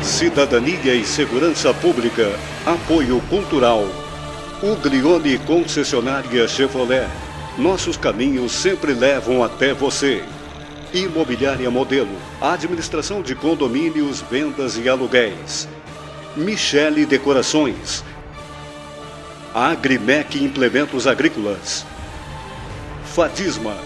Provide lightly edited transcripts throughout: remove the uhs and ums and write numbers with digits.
Cidadania e Segurança Pública. Apoio Cultural. Uglione Concessionária Chevrolet. Nossos caminhos sempre levam até você. Imobiliária Modelo. Administração de condomínios, vendas e aluguéis. Michele Decorações. Agrimec Implementos Agrícolas. Fadisma.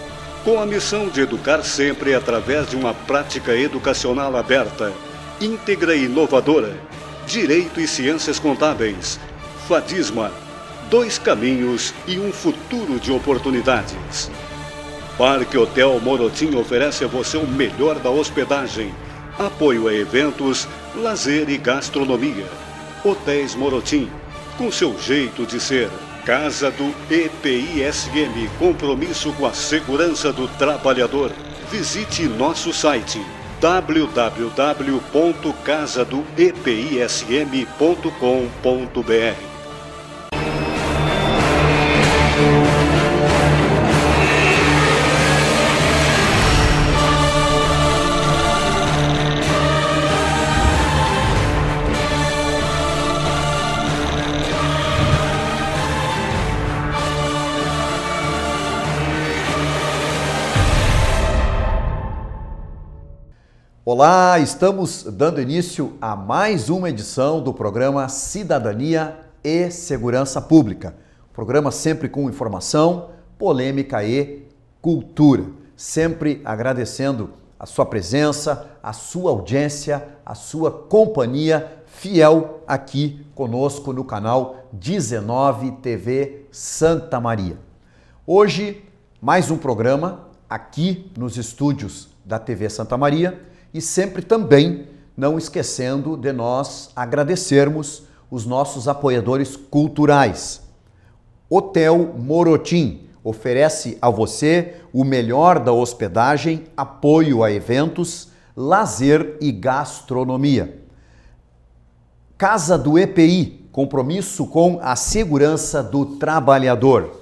Com a missão de educar sempre através de uma prática educacional aberta, íntegra e inovadora. Direito e Ciências Contábeis. Fadisma. 2 caminhos e um futuro de oportunidades. Parque Hotel Morotim oferece a você o melhor da hospedagem. Apoio a eventos, lazer e gastronomia. Hotéis Morotim, com seu jeito de ser. Casa do EPISM, compromisso com a segurança do trabalhador. Visite nosso site www.casadoepism.com.br. Olá, estamos dando início a mais uma edição do programa Cidadania e Segurança Pública. Programa sempre com informação, polêmica e cultura. Sempre agradecendo a sua presença, a sua audiência, a sua companhia fiel aqui conosco no canal 19 TV Santa Maria. Hoje, mais um programa aqui nos estúdios da TV Santa Maria. E sempre também não esquecendo de nós agradecermos os nossos apoiadores culturais. Hotel Morotim oferece a você o melhor da hospedagem, apoio a eventos, lazer e gastronomia. Casa do EPI, compromisso com a segurança do trabalhador.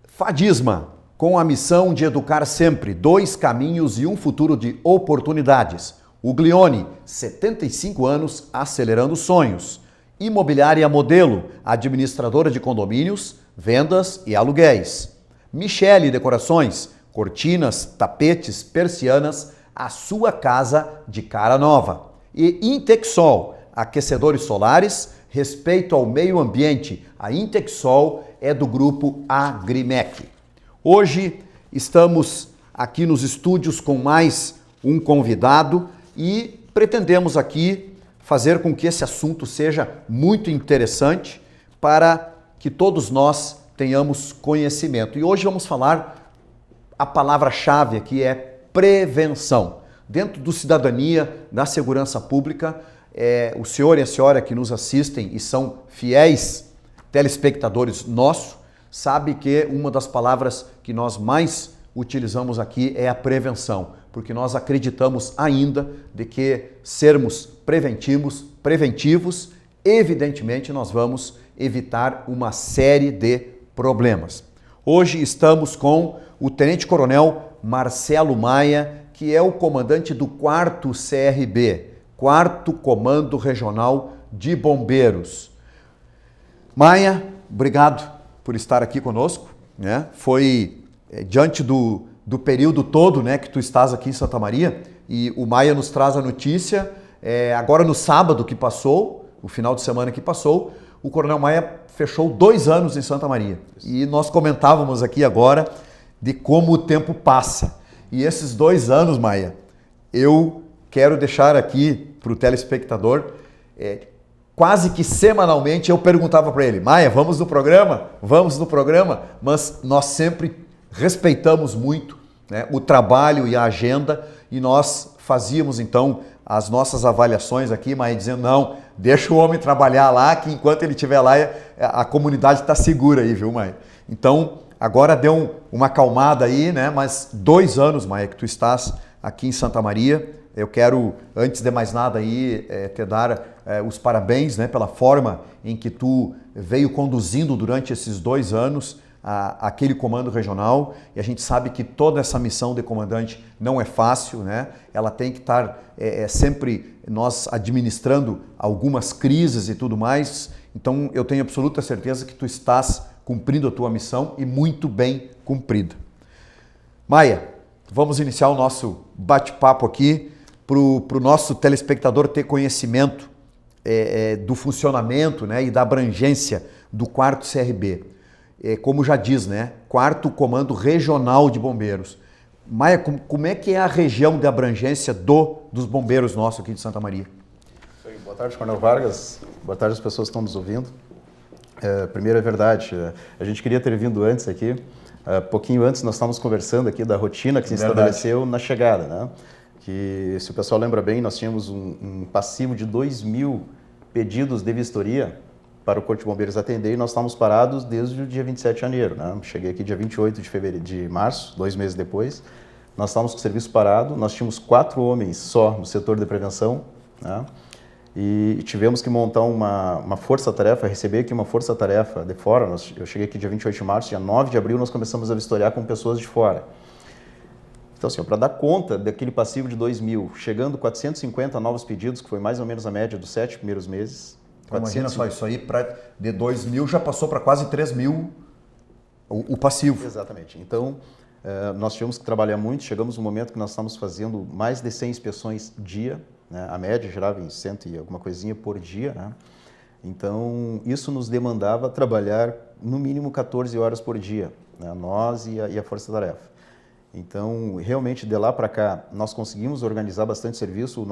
Fadisma, com a missão de educar sempre, 2 caminhos e um futuro de oportunidades. Uglione, 75 anos, acelerando sonhos. Imobiliária Modelo, administradora de condomínios, vendas e aluguéis. Michele Decorações, cortinas, tapetes, persianas, a sua casa de cara nova. E Intexol, aquecedores solares, respeito ao meio ambiente. A Intexol é do grupo Agrimec. Hoje estamos aqui nos estúdios com mais um convidado e pretendemos aqui fazer com que esse assunto seja muito interessante para que todos nós tenhamos conhecimento. E hoje vamos falar, a palavra-chave aqui é prevenção. Dentro do Cidadania, da Segurança Pública, o senhor e a senhora que nos assistem e são fiéis telespectadores nossos, sabe que uma das palavras que nós mais utilizamos aqui é a prevenção, porque nós acreditamos ainda de que sermos preventivos, evidentemente nós vamos evitar uma série de problemas. Hoje estamos com o Tenente Coronel Marcelo Maia, que é o comandante do 4º CRB, 4º Comando Regional de Bombeiros. Maia, obrigado por estar aqui conosco, né? Foi diante do período todo, né, que tu estás aqui em Santa Maria, e o Maia nos traz a notícia, agora no sábado que passou, o final de semana que passou, o Coronel Maia fechou 2 anos em Santa Maria. E nós comentávamos aqui agora de como o tempo passa. E esses 2 anos, Maia, eu quero deixar aqui para o telespectador, quase que semanalmente eu perguntava para ele, Maia, vamos no programa? Vamos no programa? Mas nós sempre respeitamos muito, né, o trabalho e a agenda e nós fazíamos então as nossas avaliações aqui, Maia, dizendo, não, deixa o homem trabalhar lá, que enquanto ele estiver lá a comunidade está segura aí, viu, Maia? Então, agora deu uma acalmada aí, né, mas 2 anos, Maia, que tu estás aqui em Santa Maria. Eu quero, antes de mais nada, aí, te dar os parabéns, né, pela forma em que tu veio conduzindo durante esses 2 anos aquele comando regional, e a gente sabe que toda essa missão de comandante não é fácil, né? Ela tem que estar sempre nós administrando algumas crises e tudo mais. Então eu tenho absoluta certeza que tu estás cumprindo a tua missão e muito bem cumprida. Maia, vamos iniciar o nosso bate-papo aqui para o nosso telespectador ter conhecimento do funcionamento, né, e da abrangência do 4º CRB. Como já diz, né, 4º Comando Regional de Bombeiros. Maia, como é que é a região de abrangência dos bombeiros nossos aqui de Santa Maria? Boa tarde, Coronel Vargas. Boa tarde às pessoas que estão nos ouvindo. Primeiro, é verdade, a gente queria ter vindo antes aqui. Pouquinho antes nós estávamos conversando aqui da rotina que se estabeleceu na chegada, né? Que, se o pessoal lembra bem, nós tínhamos um passivo de 2.000 pedidos de vistoria para o Corpo de Bombeiros atender e nós estávamos parados desde o dia 27 de janeiro, né? Cheguei aqui dia 28 de março, 2 meses depois. Nós estávamos com o serviço parado, nós tínhamos 4 homens só no setor de prevenção, né? E tivemos que montar uma força-tarefa, receber aqui uma força-tarefa de fora. Eu cheguei aqui dia 28 de março, dia 9 de abril nós começamos a vistoriar com pessoas de fora. Então, assim, para dar conta daquele passivo de 2.000, chegando 450 novos pedidos, que foi mais ou menos a média dos 7 primeiros meses. Imagina só, isso aí de 2.000 já passou para quase 3.000 o passivo. Exatamente. Então, nós tivemos que trabalhar muito, chegamos no momento que nós estamos fazendo mais de 100 inspeções dia, né? A média girava em 100 e alguma coisinha por dia, né? Então, isso nos demandava trabalhar no mínimo 14 horas por dia, né? Nós e a força-tarefa. Então, realmente, de lá para cá, nós conseguimos organizar bastante serviço.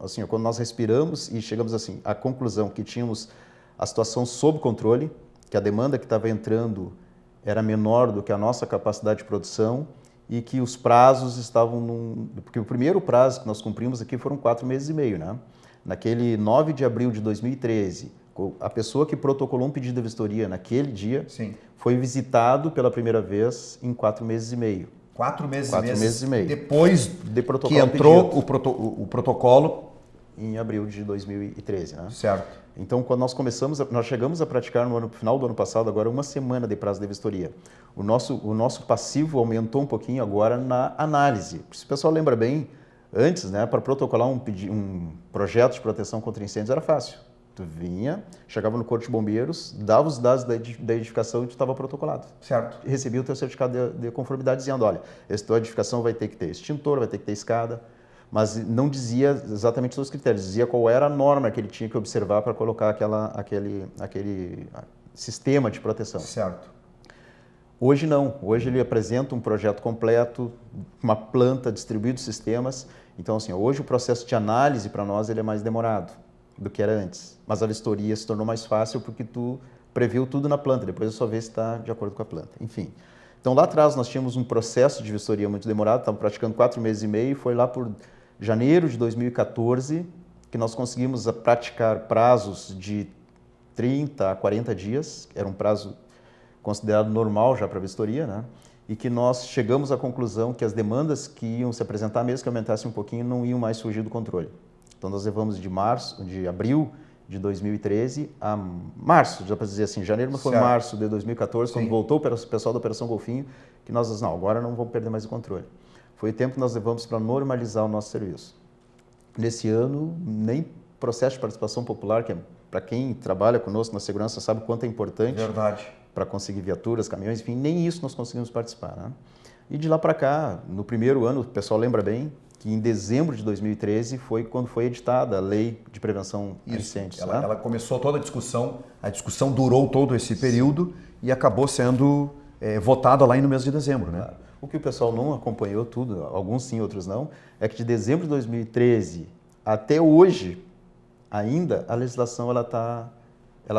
Assim, quando nós respiramos e chegamos assim, à conclusão que tínhamos a situação sob controle, que a demanda que estava entrando era menor do que a nossa capacidade de produção e que os prazos estavam Porque o primeiro prazo que nós cumprimos aqui foram 4 meses e meio, né? Naquele 9 de abril de 2013, a pessoa que protocolou um pedido de vistoria naquele dia Sim. foi visitado pela primeira vez em 4 meses e meio. 4 meses e meio. Depois que entrou o protocolo em abril de 2013, né? Certo. Então, quando nós chegamos a praticar no final do ano passado, agora 1 semana de prazo de vistoria. O nosso passivo aumentou um pouquinho agora na análise. Se o pessoal lembra bem, antes, né, para protocolar um projeto de proteção contra incêndios era fácil. Tu vinha, chegava no Corpo de Bombeiros, dava os dados da edificação e tu estava protocolado. Certo. E recebia o teu certificado de conformidade dizendo, olha, essa tua edificação vai ter que ter extintor, vai ter que ter escada, mas não dizia exatamente os critérios, dizia qual era a norma que ele tinha que observar para colocar aquele sistema de proteção. Certo. Hoje não, hoje ele apresenta um projeto completo, uma planta, distribuídos sistemas, então assim, hoje o processo de análise para nós ele é mais demorado do que era antes, mas a vistoria se tornou mais fácil porque tu previu tudo na planta, depois é só ver se está de acordo com a planta, enfim. Então lá atrás nós tínhamos um processo de vistoria muito demorado, estávamos praticando 4 meses e meio, e foi lá por janeiro de 2014 que nós conseguimos praticar prazos de 30 a 40 dias, era um prazo considerado normal já para a vistoria, né? E que nós chegamos à conclusão que as demandas que iam se apresentar, mesmo que aumentassem um pouquinho, não iam mais fugir do controle. Então nós levamos de abril de 2013 a março, já para dizer assim, janeiro, mas foi março de 2014, quando voltou o pessoal da Operação Golfinho, que nós dissemos, não, agora não vamos perder mais o controle. Foi o tempo que nós levamos para normalizar o nosso serviço. Nesse ano, nem processo de participação popular, que para quem trabalha conosco na segurança sabe o quanto é importante. Verdade. Para conseguir viaturas, caminhões, enfim, nem isso nós conseguimos participar, né? E de lá para cá, no primeiro ano, o pessoal lembra bem, que em dezembro de 2013 foi quando foi editada a Lei de Prevenção a Incêndios. Ela começou toda a discussão durou todo esse período e acabou sendo votada lá no mês de dezembro, né? Claro. O que o pessoal não acompanhou tudo, alguns sim, outros não, é que de dezembro de 2013 até hoje, ainda a legislação ela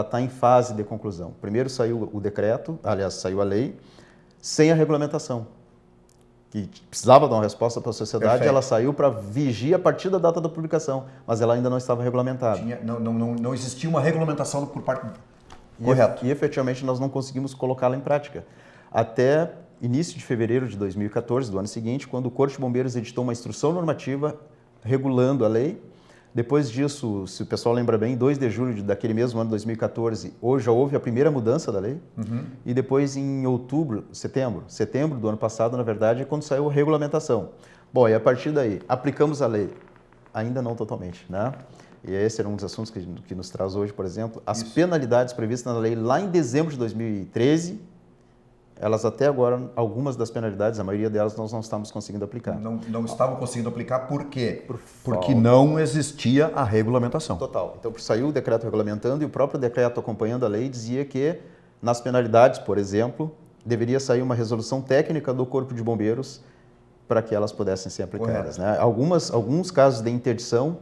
tá em fase de conclusão. Primeiro saiu o decreto, aliás, saiu a lei, sem a regulamentação, que precisava dar uma resposta para a sociedade. Perfeito. Ela saiu para vigia a partir da data da publicação, mas ela ainda não estava regulamentada. Não existia uma regulamentação por parte... Correto. E efetivamente nós não conseguimos colocá-la em prática. Até início de fevereiro de 2014, do ano seguinte, quando o Corpo de Bombeiros editou uma instrução normativa regulando a lei, Depois disso, se o pessoal lembra bem, 2 de julho daquele mesmo ano, 2014, hoje já houve a primeira mudança da lei. E depois em setembro do ano passado, na verdade, é quando saiu a regulamentação. Bom, e a partir daí, aplicamos a lei? Ainda não totalmente, né? E esse era um dos assuntos que nos traz hoje, por exemplo. As penalidades previstas na lei lá em dezembro de 2013, elas até agora, algumas das penalidades, a maioria delas nós não estamos conseguindo aplicar. Não estavam conseguindo aplicar por quê? Porque não existia a regulamentação. Total. Então saiu o decreto regulamentando e o próprio decreto acompanhando a lei dizia que nas penalidades, por exemplo, deveria sair uma resolução técnica do Corpo de Bombeiros para que elas pudessem ser aplicadas, né? Alguns casos de interdição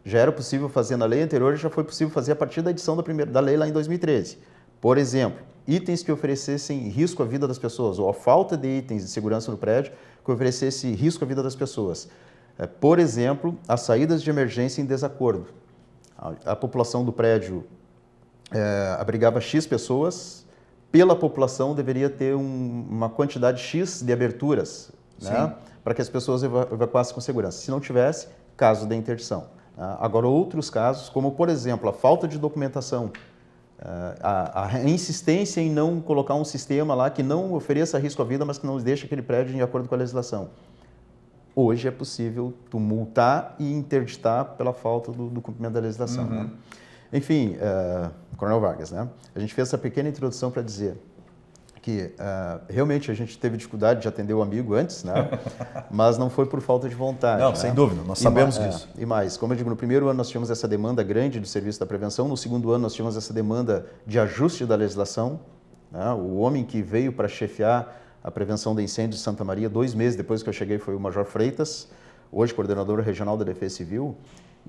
já era possível fazer na lei anterior, já foi possível fazer a partir da edição da lei lá em 2013. Por exemplo, itens que oferecessem risco à vida das pessoas, ou a falta de itens de segurança no prédio que oferecesse risco à vida das pessoas. Por exemplo, as saídas de emergência em desacordo. A população do prédio abrigava X pessoas, pela população deveria ter uma quantidade X de aberturas, né, para que as pessoas evacuassem com segurança. Se não tivesse, caso de interdição. Agora, outros casos, como por exemplo, a falta de documentação, a insistência em não colocar um sistema lá que não ofereça risco à vida, mas que não deixe aquele prédio de acordo com a legislação. Hoje é possível tu multar e interditar pela falta do cumprimento da legislação. Né? Enfim, Coronel Vargas, né? A gente fez essa pequena introdução para dizer que realmente a gente teve dificuldade de atender o amigo antes, né? Mas não foi por falta de vontade. Não, né? sem dúvida, nós sabemos disso. E mais, como eu digo, no primeiro ano nós tivemos essa demanda grande do serviço da prevenção, no segundo ano nós tivemos essa demanda de ajuste da legislação. Né? O homem que veio para chefiar a prevenção de incêndios de Santa Maria, 2 meses depois que eu cheguei, foi o Major Freitas, hoje coordenador regional da Defesa Civil.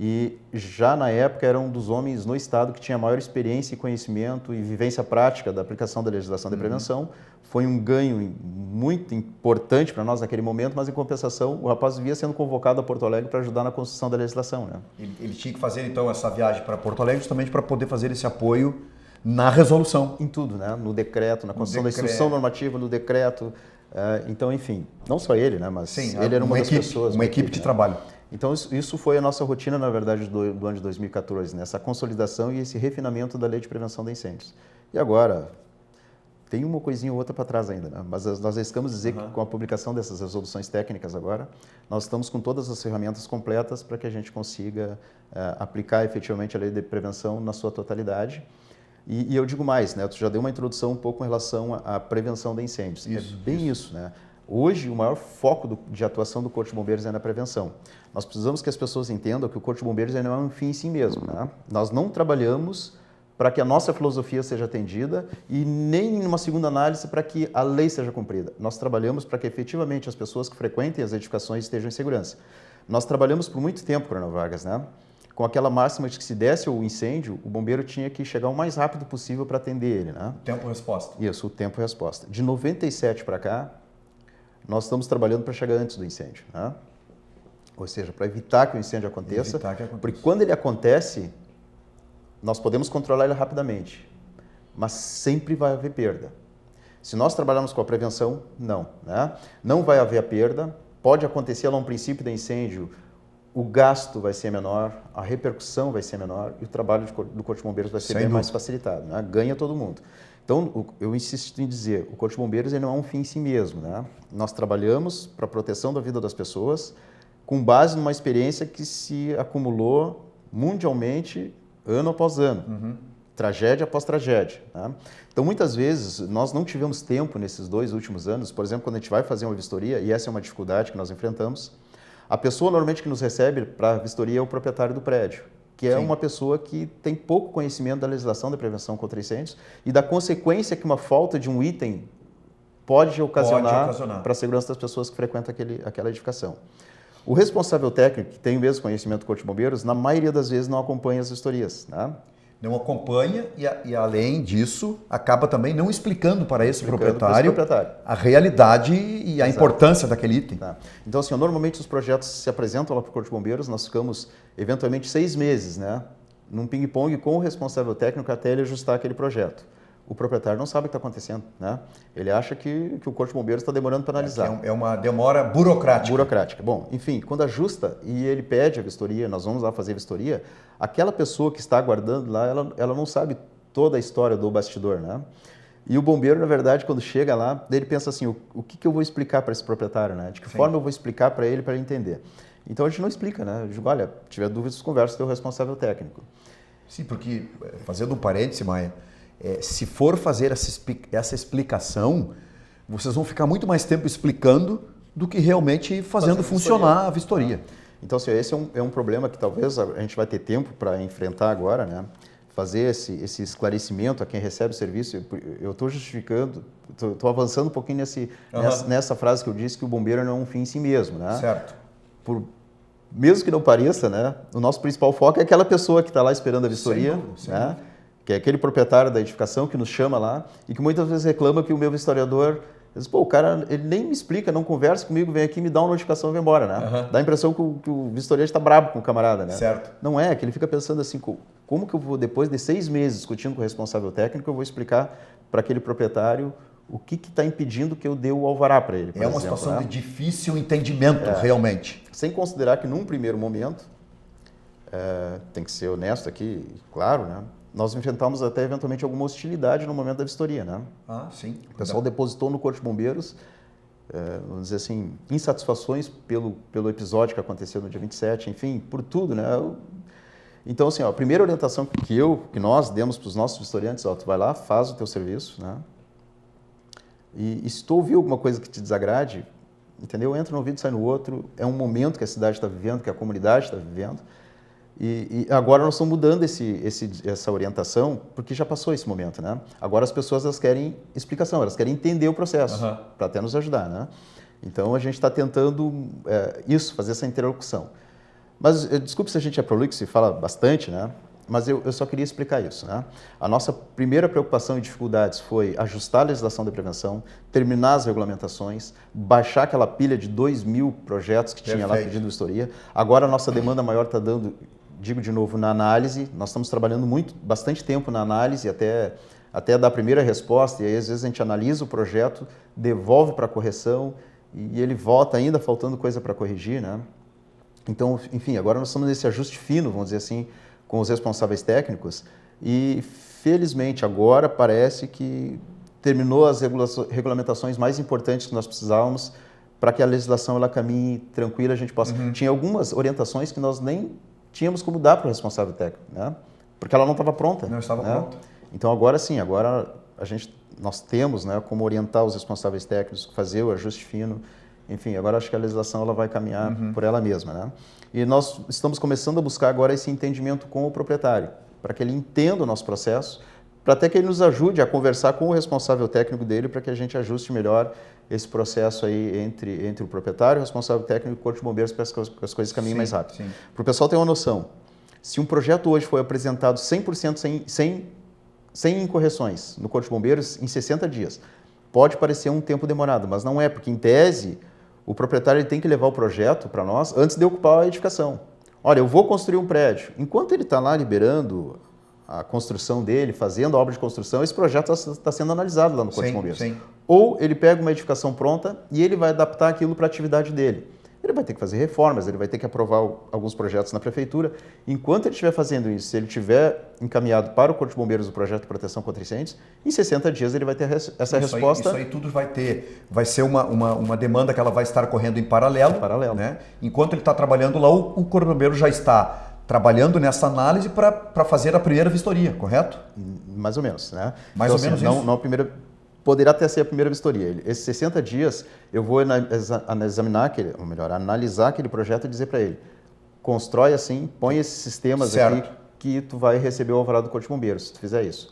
E já na época era um dos homens no estado que tinha maior experiência e conhecimento e vivência prática da aplicação da legislação de prevenção. Foi um ganho muito importante para nós naquele momento, mas em compensação o rapaz via sendo convocado a Porto Alegre para ajudar na construção da legislação. Né? Ele tinha que fazer então essa viagem para Porto Alegre justamente para poder fazer esse apoio na resolução. Em tudo, né? No decreto, na construção da instrução normativa, no decreto. Então, enfim, não só ele, né? Mas sim, ele era uma das pessoas. Uma equipe de trabalho. Então, isso foi a nossa rotina, na verdade, do ano de 2014, né? Essa consolidação e esse refinamento da Lei de Prevenção de Incêndios. E agora, tem uma coisinha ou outra para trás ainda, né? Mas nós arriscamos dizer que com a publicação dessas resoluções técnicas agora, nós estamos com todas as ferramentas completas para que a gente consiga aplicar efetivamente a Lei de Prevenção na sua totalidade. E eu digo mais, né? Tu já deu uma introdução um pouco em relação à prevenção de incêndios. Isso, né? Hoje, o maior foco de atuação do Corpo de Bombeiros é na prevenção. Nós precisamos que as pessoas entendam que o Corpo de Bombeiros não é um fim em si mesmo. Né? Nós não trabalhamos para que a nossa filosofia seja atendida e nem numa segunda análise para que a lei seja cumprida. Nós trabalhamos para que efetivamente as pessoas que frequentem as edificações estejam em segurança. Nós trabalhamos por muito tempo, Coronel Vargas, né? Com aquela máxima de que se desse o incêndio, o bombeiro tinha que chegar o mais rápido possível para atender ele. Né? Tempo-resposta. Isso, o tempo-resposta. De 97 para cá, nós estamos trabalhando para chegar antes do incêndio, né? Ou seja, para evitar que o incêndio aconteça, porque quando ele acontece, nós podemos controlar ele rapidamente, mas sempre vai haver perda. Se nós trabalharmos com a prevenção, não, né? Não vai haver a perda, pode acontecer lá um princípio de incêndio, o gasto vai ser menor, a repercussão vai ser menor e o trabalho do Corpo de Bombeiros vai ser bem mais facilitado, né? Ganha todo mundo. Então, eu insisto em dizer, o Corpo de Bombeiros ele não é um fim em si mesmo, né? Nós trabalhamos para a proteção da vida das pessoas com base numa experiência que se acumulou mundialmente ano após ano, tragédia após tragédia. Né? Então, muitas vezes, nós não tivemos tempo nesses 2 últimos anos, por exemplo, quando a gente vai fazer uma vistoria, e essa é uma dificuldade que nós enfrentamos, a pessoa normalmente que nos recebe para a vistoria é o proprietário do prédio, que é uma pessoa que tem pouco conhecimento da legislação de prevenção contra incêndios e da consequência que uma falta de um item pode ocasionar para a segurança das pessoas que frequentam aquela edificação. O responsável técnico, que tem o mesmo conhecimento do Corpo de Bombeiros, na maioria das vezes não acompanha as vistorias. Né? Não acompanha e, além disso, acaba também não explicando para esse proprietário a realidade e a importância daquele item. Tá. Então, assim, normalmente os projetos se apresentam lá para o Corpo de Bombeiros, nós ficamos, eventualmente, 6 meses, né, num ping-pong com o responsável técnico até ele ajustar aquele projeto. o proprietário não sabe o que está acontecendo, né? Ele acha que o Corpo de Bombeiros está demorando para analisar. É uma demora burocrática. Burocrática. Bom, enfim, quando ajusta e ele pede a vistoria, nós vamos lá fazer a vistoria, aquela pessoa que está aguardando lá, ela não sabe toda a história do bastidor, né? E o bombeiro, na verdade, quando chega lá, ele pensa assim, o que eu vou explicar para esse proprietário, né? De que forma eu vou explicar para ele entender? Então a gente não explica, né? Eu digo, olha, se tiver dúvidas, conversa com o teu responsável técnico. Sim, porque, fazendo um parêntese, Maia, se for fazer essa explicação, vocês vão ficar muito mais tempo explicando do que realmente fazendo funcionar a vistoria. Então, assim, esse é um problema que talvez a gente vai ter tempo para enfrentar agora, né? Fazer esse esclarecimento a quem recebe o serviço. Eu estou justificando, estou avançando um pouquinho nessa frase que eu disse que o bombeiro não é um fim em si mesmo, né? Certo. Mesmo que não pareça, né? O nosso principal foco é aquela pessoa que está lá esperando a vistoria, sem né? dúvida. Que é aquele proprietário da edificação que nos chama lá e que muitas vezes reclama que o meu vistoriador diz, pô, o cara, ele nem me explica, não conversa comigo, vem aqui, me dá uma notificação e vai embora, né? Dá a impressão que o vistoriante está brabo com o camarada, né? Certo. Não é, que ele fica pensando assim, como que eu vou, depois de 6 meses discutindo com o responsável técnico, eu vou explicar para aquele proprietário o que está impedindo que eu dê o alvará para ele, por exemplo, situação de difícil entendimento, realmente. Sem considerar que num primeiro momento, tem que ser honesto aqui, claro, né? Nós enfrentamos até eventualmente alguma hostilidade no momento da vistoria, né? Ah, sim. O pessoal depositou no Corpo de Bombeiros, vamos dizer assim, insatisfações pelo episódio que aconteceu no dia 27, enfim, por tudo, né? Então, assim, a primeira orientação que nós demos para os nossos vistoriantes, tu vai lá, faz o teu serviço, né? E se tu ouvir alguma coisa que te desagrade, entendeu? Entra no ouvido e sai no outro. É um momento que a cidade está vivendo, que a comunidade está vivendo. E agora nós estamos mudando essa orientação, porque já passou esse momento, né? Agora as pessoas elas querem explicação, elas querem entender o processo, para até nos ajudar, né? Então a gente está tentando fazer essa interlocução. Mas desculpe se a gente é prolixo e fala bastante, né? Mas eu só queria explicar isso, né? A nossa primeira preocupação e dificuldades foi ajustar a legislação de prevenção, terminar as regulamentações, baixar aquela pilha de 2.000 projetos que tinha lá pedindo vistoria. Agora a nossa demanda maior está dando, digo de novo, na análise. Nós estamos trabalhando bastante tempo na análise até dar a primeira resposta, e aí às vezes a gente analisa o projeto, devolve para correção e ele volta ainda faltando coisa para corrigir, né? Então, enfim, agora nós estamos nesse ajuste fino, vamos dizer assim, com os responsáveis técnicos e, felizmente, agora parece que terminou as regulamentações mais importantes que nós precisávamos para que a legislação ela caminhe tranquila, a gente possa... Tinha algumas orientações que nós nem tínhamos como dar para o responsável técnico, né? Porque ela não estava pronta. Não estava pronta. Então, agora sim, nós temos, né, como orientar os responsáveis técnicos, fazer o ajuste fino. Enfim, agora acho que a legislação ela vai caminhar por ela mesma, né? E nós estamos começando a buscar agora esse entendimento com o proprietário, para que ele entenda o nosso processo, para até que ele nos ajude a conversar com o responsável técnico dele, para que a gente ajuste melhor esse processo aí entre o proprietário, o responsável técnico e o Corpo de Bombeiros, para que as coisas caminhem mais rápido. Para o pessoal ter uma noção, se um projeto hoje foi apresentado 100% sem incorreções no Corpo de Bombeiros, em 60 dias, pode parecer um tempo demorado, mas não é, porque em tese o proprietário ele tem que levar o projeto para nós antes de ocupar a edificação. Olha, eu vou construir um prédio. Enquanto ele está lá liberando a construção dele, fazendo a obra de construção, esse projeto está sendo analisado lá no Corpo de Bombeiros. Ou ele pega uma edificação pronta e ele vai adaptar aquilo para a atividade dele. Ele vai ter que fazer reformas, ele vai ter que aprovar alguns projetos na prefeitura. Enquanto ele estiver fazendo isso, se ele tiver encaminhado para o Corpo de Bombeiros o projeto de proteção contra incêndios, em 60 dias ele vai ter essa resposta. Isso aí tudo vai ser uma demanda que ela vai estar correndo em paralelo. Né? Enquanto ele está trabalhando lá, o Corpo de Bombeiros já está trabalhando nessa análise para fazer a primeira vistoria, correto? Mais ou menos, né? Mais ou menos isso. Não a primeira... Poderá até ser a primeira vistoria. Esses 60 dias, eu vou analisar aquele projeto e dizer para ele, constrói assim, põe esses sistemas aqui que tu vai receber o alvará do Corpo de Bombeiros, se tu fizer isso.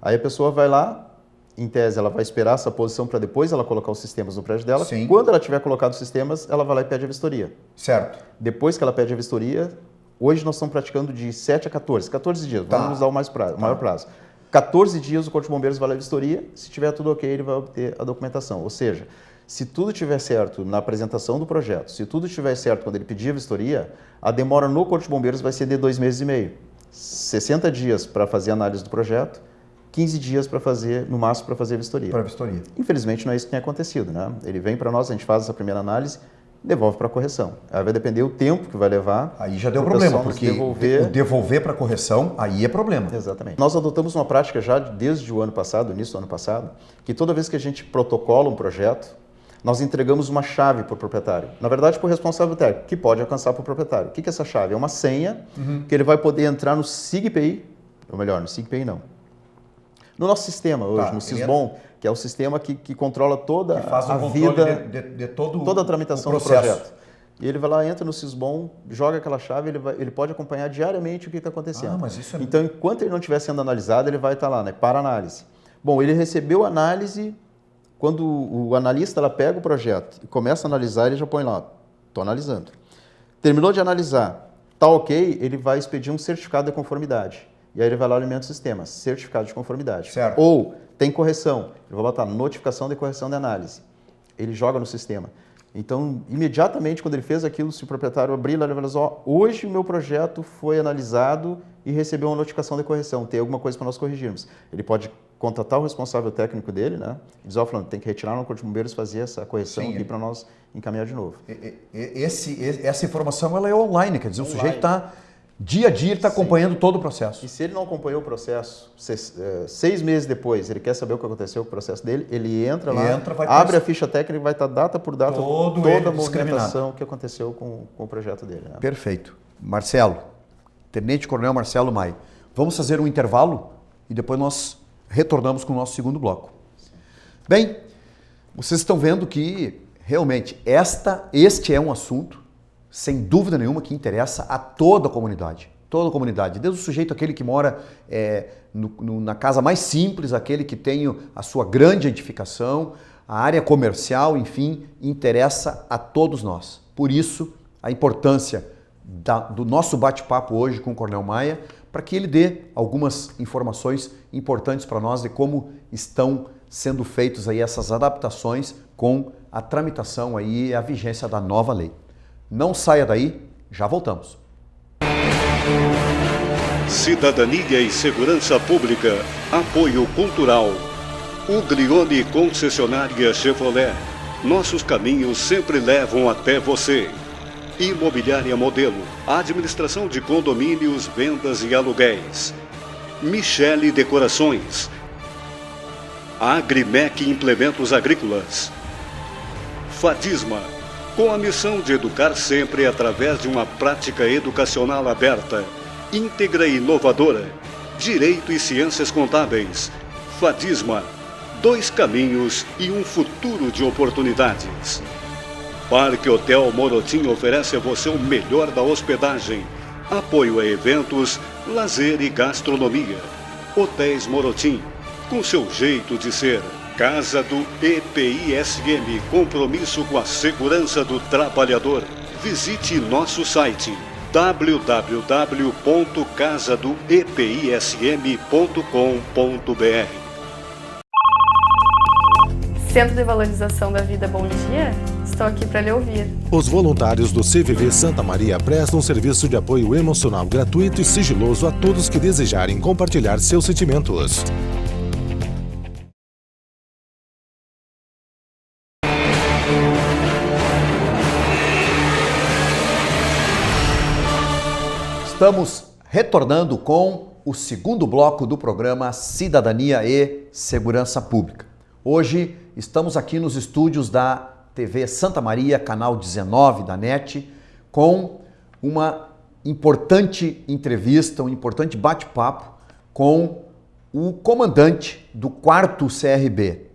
Aí a pessoa vai lá, em tese, ela vai esperar essa posição para depois ela colocar os sistemas no prédio dela. Sim. Quando ela tiver colocado os sistemas, ela vai lá e pede a vistoria. Certo. Depois que ela pede a vistoria, hoje nós estamos praticando de 7 a 14 dias, vamos usar o maior prazo. 14 dias o Corpo de Bombeiros vai lá à vistoria, se tiver tudo ok, ele vai obter a documentação. Ou seja, se tudo estiver certo na apresentação do projeto, se tudo estiver certo quando ele pedir a vistoria, a demora no Corpo de Bombeiros vai ser de 2 meses e meio. 60 dias para fazer a análise do projeto, 15 dias para fazer, no máximo, para fazer a vistoria. Para vistoria. Infelizmente não é isso que tem acontecido, né? Ele vem para nós, a gente faz essa primeira análise, devolve para correção. Aí vai depender o tempo que vai levar. Aí já deu problema, porque devolver para correção, aí é problema. Exatamente. Nós adotamos uma prática já desde o ano passado, início do ano passado, que toda vez que a gente protocola um projeto, nós entregamos uma chave para o proprietário. Na verdade, para o responsável técnico, que pode alcançar para o proprietário. O que é essa chave? É uma senha que ele vai poder entrar no SIGPI, ou melhor, no SIGPI não. No nosso sistema hoje, no Sysbon, que é o sistema que controla toda a vida, de toda a tramitação do projeto. E ele vai lá, entra no Sysbon, joga aquela chave, ele pode acompanhar diariamente o que está acontecendo. Mas isso é... Então, enquanto ele não estiver sendo analisado, ele vai estar lá, né, para análise. Bom, ele recebeu a análise, quando o analista ela pega o projeto e começa a analisar, ele já põe lá, estou analisando. Terminou de analisar, está ok, ele vai expedir um certificado de conformidade. E aí ele vai lá, alimenta o sistema, certificado de conformidade. Certo. Ou tem correção, ele vai botar notificação de correção de análise. Ele joga no sistema. Então, imediatamente, quando ele fez aquilo, se o proprietário abrir lá, ele vai dizer, ó, hoje o meu projeto foi analisado e recebeu uma notificação de correção, tem alguma coisa para nós corrigirmos. Ele pode contatar o responsável técnico dele, né? E dizer, ó, Fulano, tem que retirar no Corpo de Bombeiros e fazer essa correção aqui para nós encaminhar de novo. Essa informação ela é online, quer dizer, o sujeito está... Dia a dia ele está acompanhando todo o processo. E se ele não acompanhou o processo, 6 meses depois, ele quer saber o que aconteceu com o processo dele, ele entra lá, abre a ficha técnica e vai estar data por data toda a movimentação que aconteceu com o projeto dele. Né? Perfeito. Marcelo, Tenente Coronel Marcelo Maia, vamos fazer um intervalo e depois nós retornamos com o nosso segundo bloco. Bem, vocês estão vendo que realmente este é um assunto sem dúvida nenhuma, que interessa a toda a comunidade. Toda a comunidade. Desde o sujeito, aquele que mora na casa mais simples, aquele que tem a sua grande edificação, a área comercial, enfim, interessa a todos nós. Por isso, a importância do nosso bate-papo hoje com o Coronel Maia, para que ele dê algumas informações importantes para nós de como estão sendo feitas aí essas adaptações com a tramitação aí e a vigência da nova lei. Não saia daí, já voltamos. Cidadania e Segurança Pública, Apoio Cultural. Uglione Concessionária Chevrolet. Nossos caminhos sempre levam até você. Imobiliária Modelo, administração de condomínios, vendas e aluguéis. Michele Decorações. Agrimec Implementos Agrícolas. Fatisma, com a missão de educar sempre através de uma prática educacional aberta, íntegra e inovadora. Direito e Ciências Contábeis. Fatisma, 2 caminhos e um futuro de oportunidades. Parque Hotel Morotim oferece a você o melhor da hospedagem, apoio a eventos, lazer e gastronomia. Hotéis Morotim, com seu jeito de ser. Casa do EPISM, compromisso com a segurança do trabalhador. Visite nosso site www.casadoepism.com.br. Centro de Valorização da Vida, bom dia. Estou aqui para lhe ouvir. Os voluntários do CVV Santa Maria prestam serviço de apoio emocional gratuito e sigiloso a todos que desejarem compartilhar seus sentimentos. Estamos retornando com o segundo bloco do programa Cidadania e Segurança Pública. Hoje estamos aqui nos estúdios da TV Santa Maria, canal 19 da NET, com uma importante entrevista, um importante bate-papo com o comandante do 4º CRB,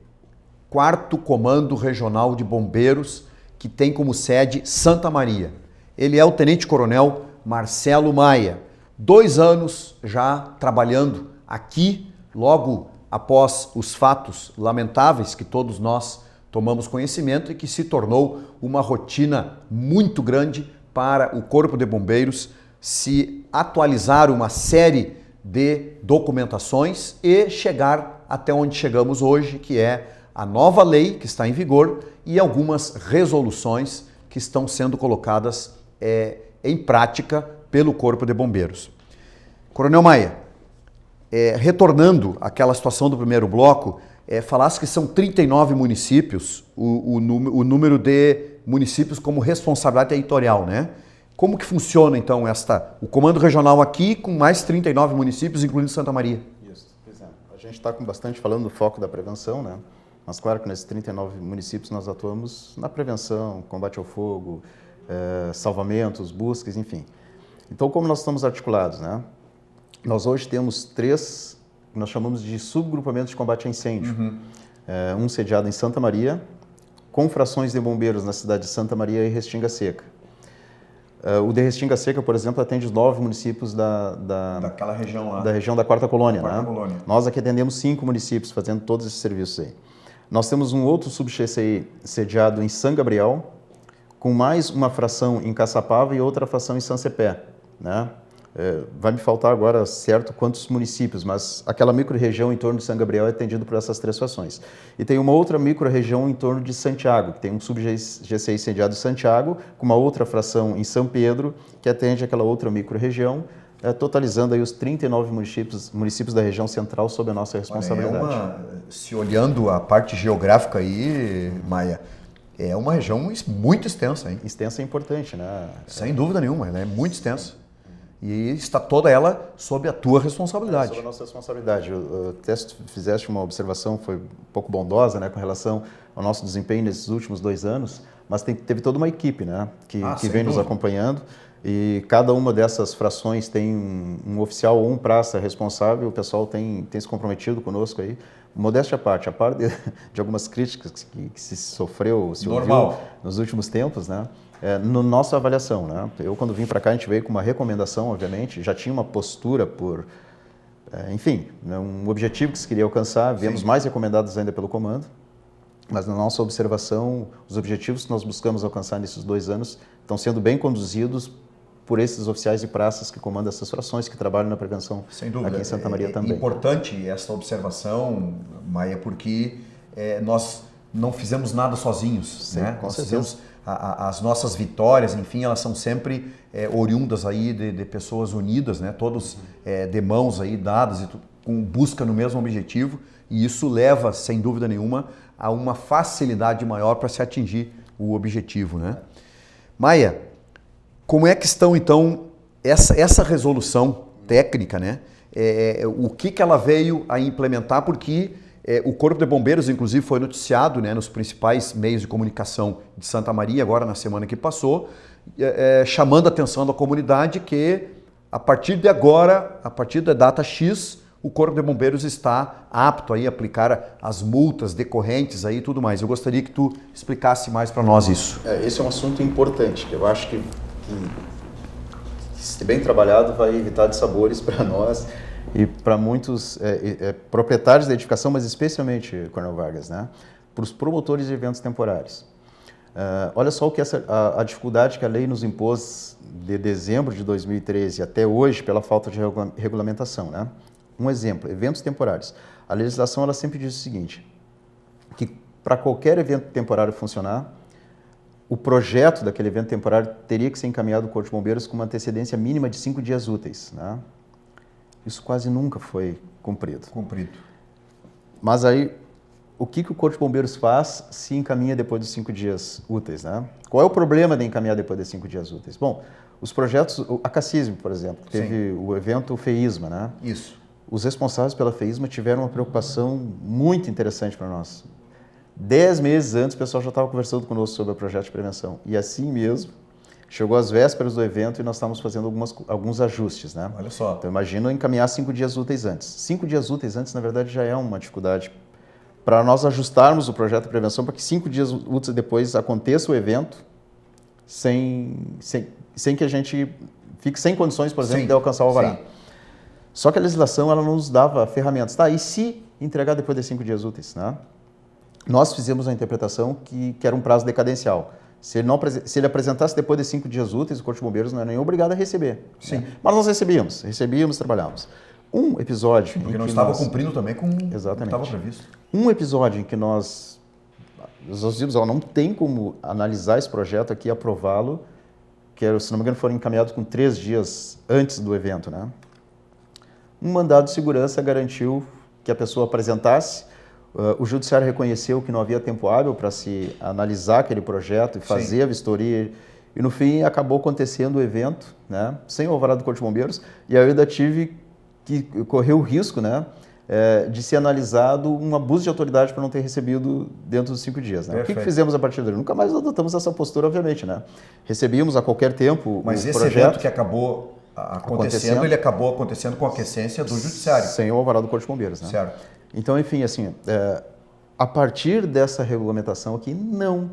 4º Comando Regional de Bombeiros, que tem como sede Santa Maria. Ele é o Tenente Coronel Marcelo Maia, 2 anos já trabalhando aqui, logo após os fatos lamentáveis que todos nós tomamos conhecimento e que se tornou uma rotina muito grande para o Corpo de Bombeiros se atualizar uma série de documentações e chegar até onde chegamos hoje, que é a nova lei que está em vigor e algumas resoluções que estão sendo colocadas em prática pelo Corpo de Bombeiros. Coronel Maia, retornando àquela situação do primeiro bloco, falasse que são 39 municípios, o número de municípios como responsabilidade territorial, né? Como que funciona, então, o comando regional aqui com mais 39 municípios, incluindo Santa Maria? Isso, pois é. A gente está bastante falando do foco da prevenção, né? Mas claro que nesses 39 municípios nós atuamos na prevenção, combate ao fogo, salvamentos, buscas, enfim. Então, como nós estamos articulados, né? Nós hoje temos 3, que nós chamamos de subgrupamentos de combate a incêndio. Um sediado em Santa Maria, com frações de bombeiros na cidade de Santa Maria e Restinga Seca. O de Restinga Seca, por exemplo, atende os 9 municípios Daquela região lá. da região da Quarta Colônia. Quarta né? Colônia. Nós aqui atendemos 5 municípios fazendo todos esses serviços aí. Nós temos um outro sub-GCI sediado em São Gabriel, com mais uma fração em Caçapava e outra fração em São Cepé. Né? Vai me faltar agora certo quantos municípios, mas aquela micro-região em torno de São Gabriel é atendido por essas 3 frações. E tem uma outra micro-região em torno de Santiago, que tem um sub-GCI sediado em Santiago, com uma outra fração em São Pedro, que atende aquela outra micro-região, totalizando aí os 39 municípios da região central sob a nossa responsabilidade. Se olhando a parte geográfica aí, Maia, é uma região muito extensa, hein? Extensa e importante, né? Sem dúvida nenhuma, ela é muito extensa. E está toda ela sob a tua responsabilidade. Sob a nossa responsabilidade. Até fizeste uma observação, foi um pouco bondosa, né, com relação ao nosso desempenho nesses últimos 2 anos, mas teve toda uma equipe, né, que vem nos acompanhando, e cada uma dessas frações tem um oficial ou um praça responsável, o pessoal tem se comprometido conosco aí. Modéstia à parte de algumas críticas que se sofreu, se ouviu nos últimos tempos, né? No nossa avaliação, né? Eu, quando vim para cá, a gente veio com uma recomendação, obviamente, já tinha uma postura enfim, né, um objetivo que se queria alcançar, viemos mais recomendados ainda pelo comando, mas na nossa observação, os objetivos que nós buscamos alcançar nesses 2 anos estão sendo bem conduzidos por esses oficiais e praças que comandam essas frações, que trabalham na prevenção aqui em Santa Maria também. É importante essa observação, Maia, porque nós não fizemos nada sozinhos. Sim, né? Nós fizemos as nossas vitórias, enfim, elas são sempre oriundas aí de pessoas unidas, né? Todos de mãos aí dadas, com busca no mesmo objetivo, e isso leva, sem dúvida nenhuma, a uma facilidade maior para se atingir o objetivo, né? Maia, como é que estão, então, essa resolução técnica, né? O que ela veio a implementar, porque o Corpo de Bombeiros, inclusive, foi noticiado, né, nos principais meios de comunicação de Santa Maria, agora na semana que passou, chamando a atenção da comunidade que, a partir de agora, a partir da data X, o Corpo de Bombeiros está apto aí a aplicar as multas decorrentes aí e tudo mais. Eu gostaria que tu explicasse mais para nós isso. Esse é um assunto importante, que eu acho que se bem trabalhado, vai evitar dissabores para nós e para muitos proprietários da edificação, mas especialmente, Coronel Vargas, né? Para os promotores de eventos temporários. Olha só a dificuldade que a lei nos impôs de dezembro de 2013 até hoje pela falta de regulamentação, né? Um exemplo, eventos temporários. A legislação ela sempre diz o seguinte, que para qualquer evento temporário funcionar, o projeto daquele evento temporário teria que ser encaminhado ao Corpo de Bombeiros com uma antecedência mínima de 5 dias úteis, né? Isso quase nunca foi cumprido. Mas aí, o que o Corpo de Bombeiros faz se encaminha depois dos 5 dias úteis, né? Qual é o problema de encaminhar depois dos 5 dias úteis? Bom, os projetos, a CACISM, por exemplo, teve o evento FEISMA, né? Isso. Os responsáveis pela FEISMA tiveram uma preocupação muito interessante para nós. 10 meses antes, o pessoal já estava conversando conosco sobre o projeto de prevenção. E assim mesmo, chegou às vésperas do evento e nós estávamos fazendo alguns ajustes, né? Olha só. Então, imagina encaminhar 5 dias úteis antes. 5 dias úteis antes, na verdade, já é uma dificuldade para nós ajustarmos o projeto de prevenção para que 5 dias úteis depois aconteça o evento sem que a gente fique sem condições, por exemplo, de alcançar o alvará. Só que a legislação ela não nos dava ferramentas. Tá, e se entregar depois de 5 dias úteis, né? Nós fizemos uma interpretação que era um prazo decadencial. Se ele apresentasse depois de 5 dias úteis, o Corpo de Bombeiros não era nem obrigado a receber. Sim. Né? Mas nós recebíamos, trabalhávamos. Um episódio... Porque não estava cumprindo também com o que estava previsto. Um episódio em que nós dizemos, não tem como analisar esse projeto aqui e aprová-lo, que, se não me engano, foram encaminhados com 3 dias antes do evento, né? um mandado de segurança garantiu que a pessoa apresentasse. O judiciário reconheceu que não havia tempo hábil para se analisar aquele projeto e fazer a vistoria. E no fim acabou acontecendo o evento, né, sem o alvará do Corpo de Bombeiros, e aí eu ainda tive que correr o risco, né, de ser analisado um abuso de autoridade por não ter recebido dentro dos 5 dias. Né? O que fizemos a partir dali? Nunca mais adotamos essa postura, obviamente. Né? Recebíamos a qualquer tempo Mas o esse projeto evento que acabou acontecendo, ele acabou acontecendo com a aquiescência do judiciário. Sem o alvará do Corpo de Bombeiros. Né? Certo. Então, enfim, assim, a partir dessa regulamentação aqui, não.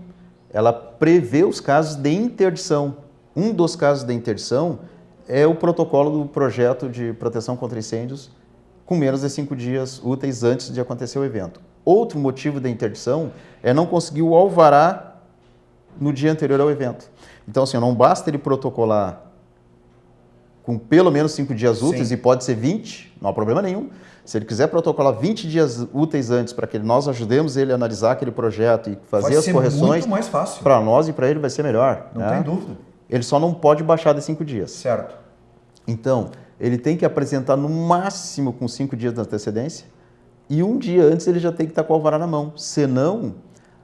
Ela prevê os casos de interdição. Um dos casos de interdição é o protocolo do projeto de proteção contra incêndios com menos de 5 dias úteis antes de acontecer o evento. Outro motivo de interdição é não conseguir o alvará no dia anterior ao evento. Então, assim, não basta ele protocolar com pelo menos 5 dias úteis, e pode ser 20, não há problema nenhum. Se ele quiser protocolar 20 dias úteis antes para que nós ajudemos ele a analisar aquele projeto e fazer as correções, muito mais fácil. Para nós e para ele vai ser melhor. Não tem dúvida. Ele só não pode baixar de 5 dias. Certo. Então, ele tem que apresentar no máximo com 5 dias de antecedência e um dia antes ele já tem que estar com o alvará na mão. Senão,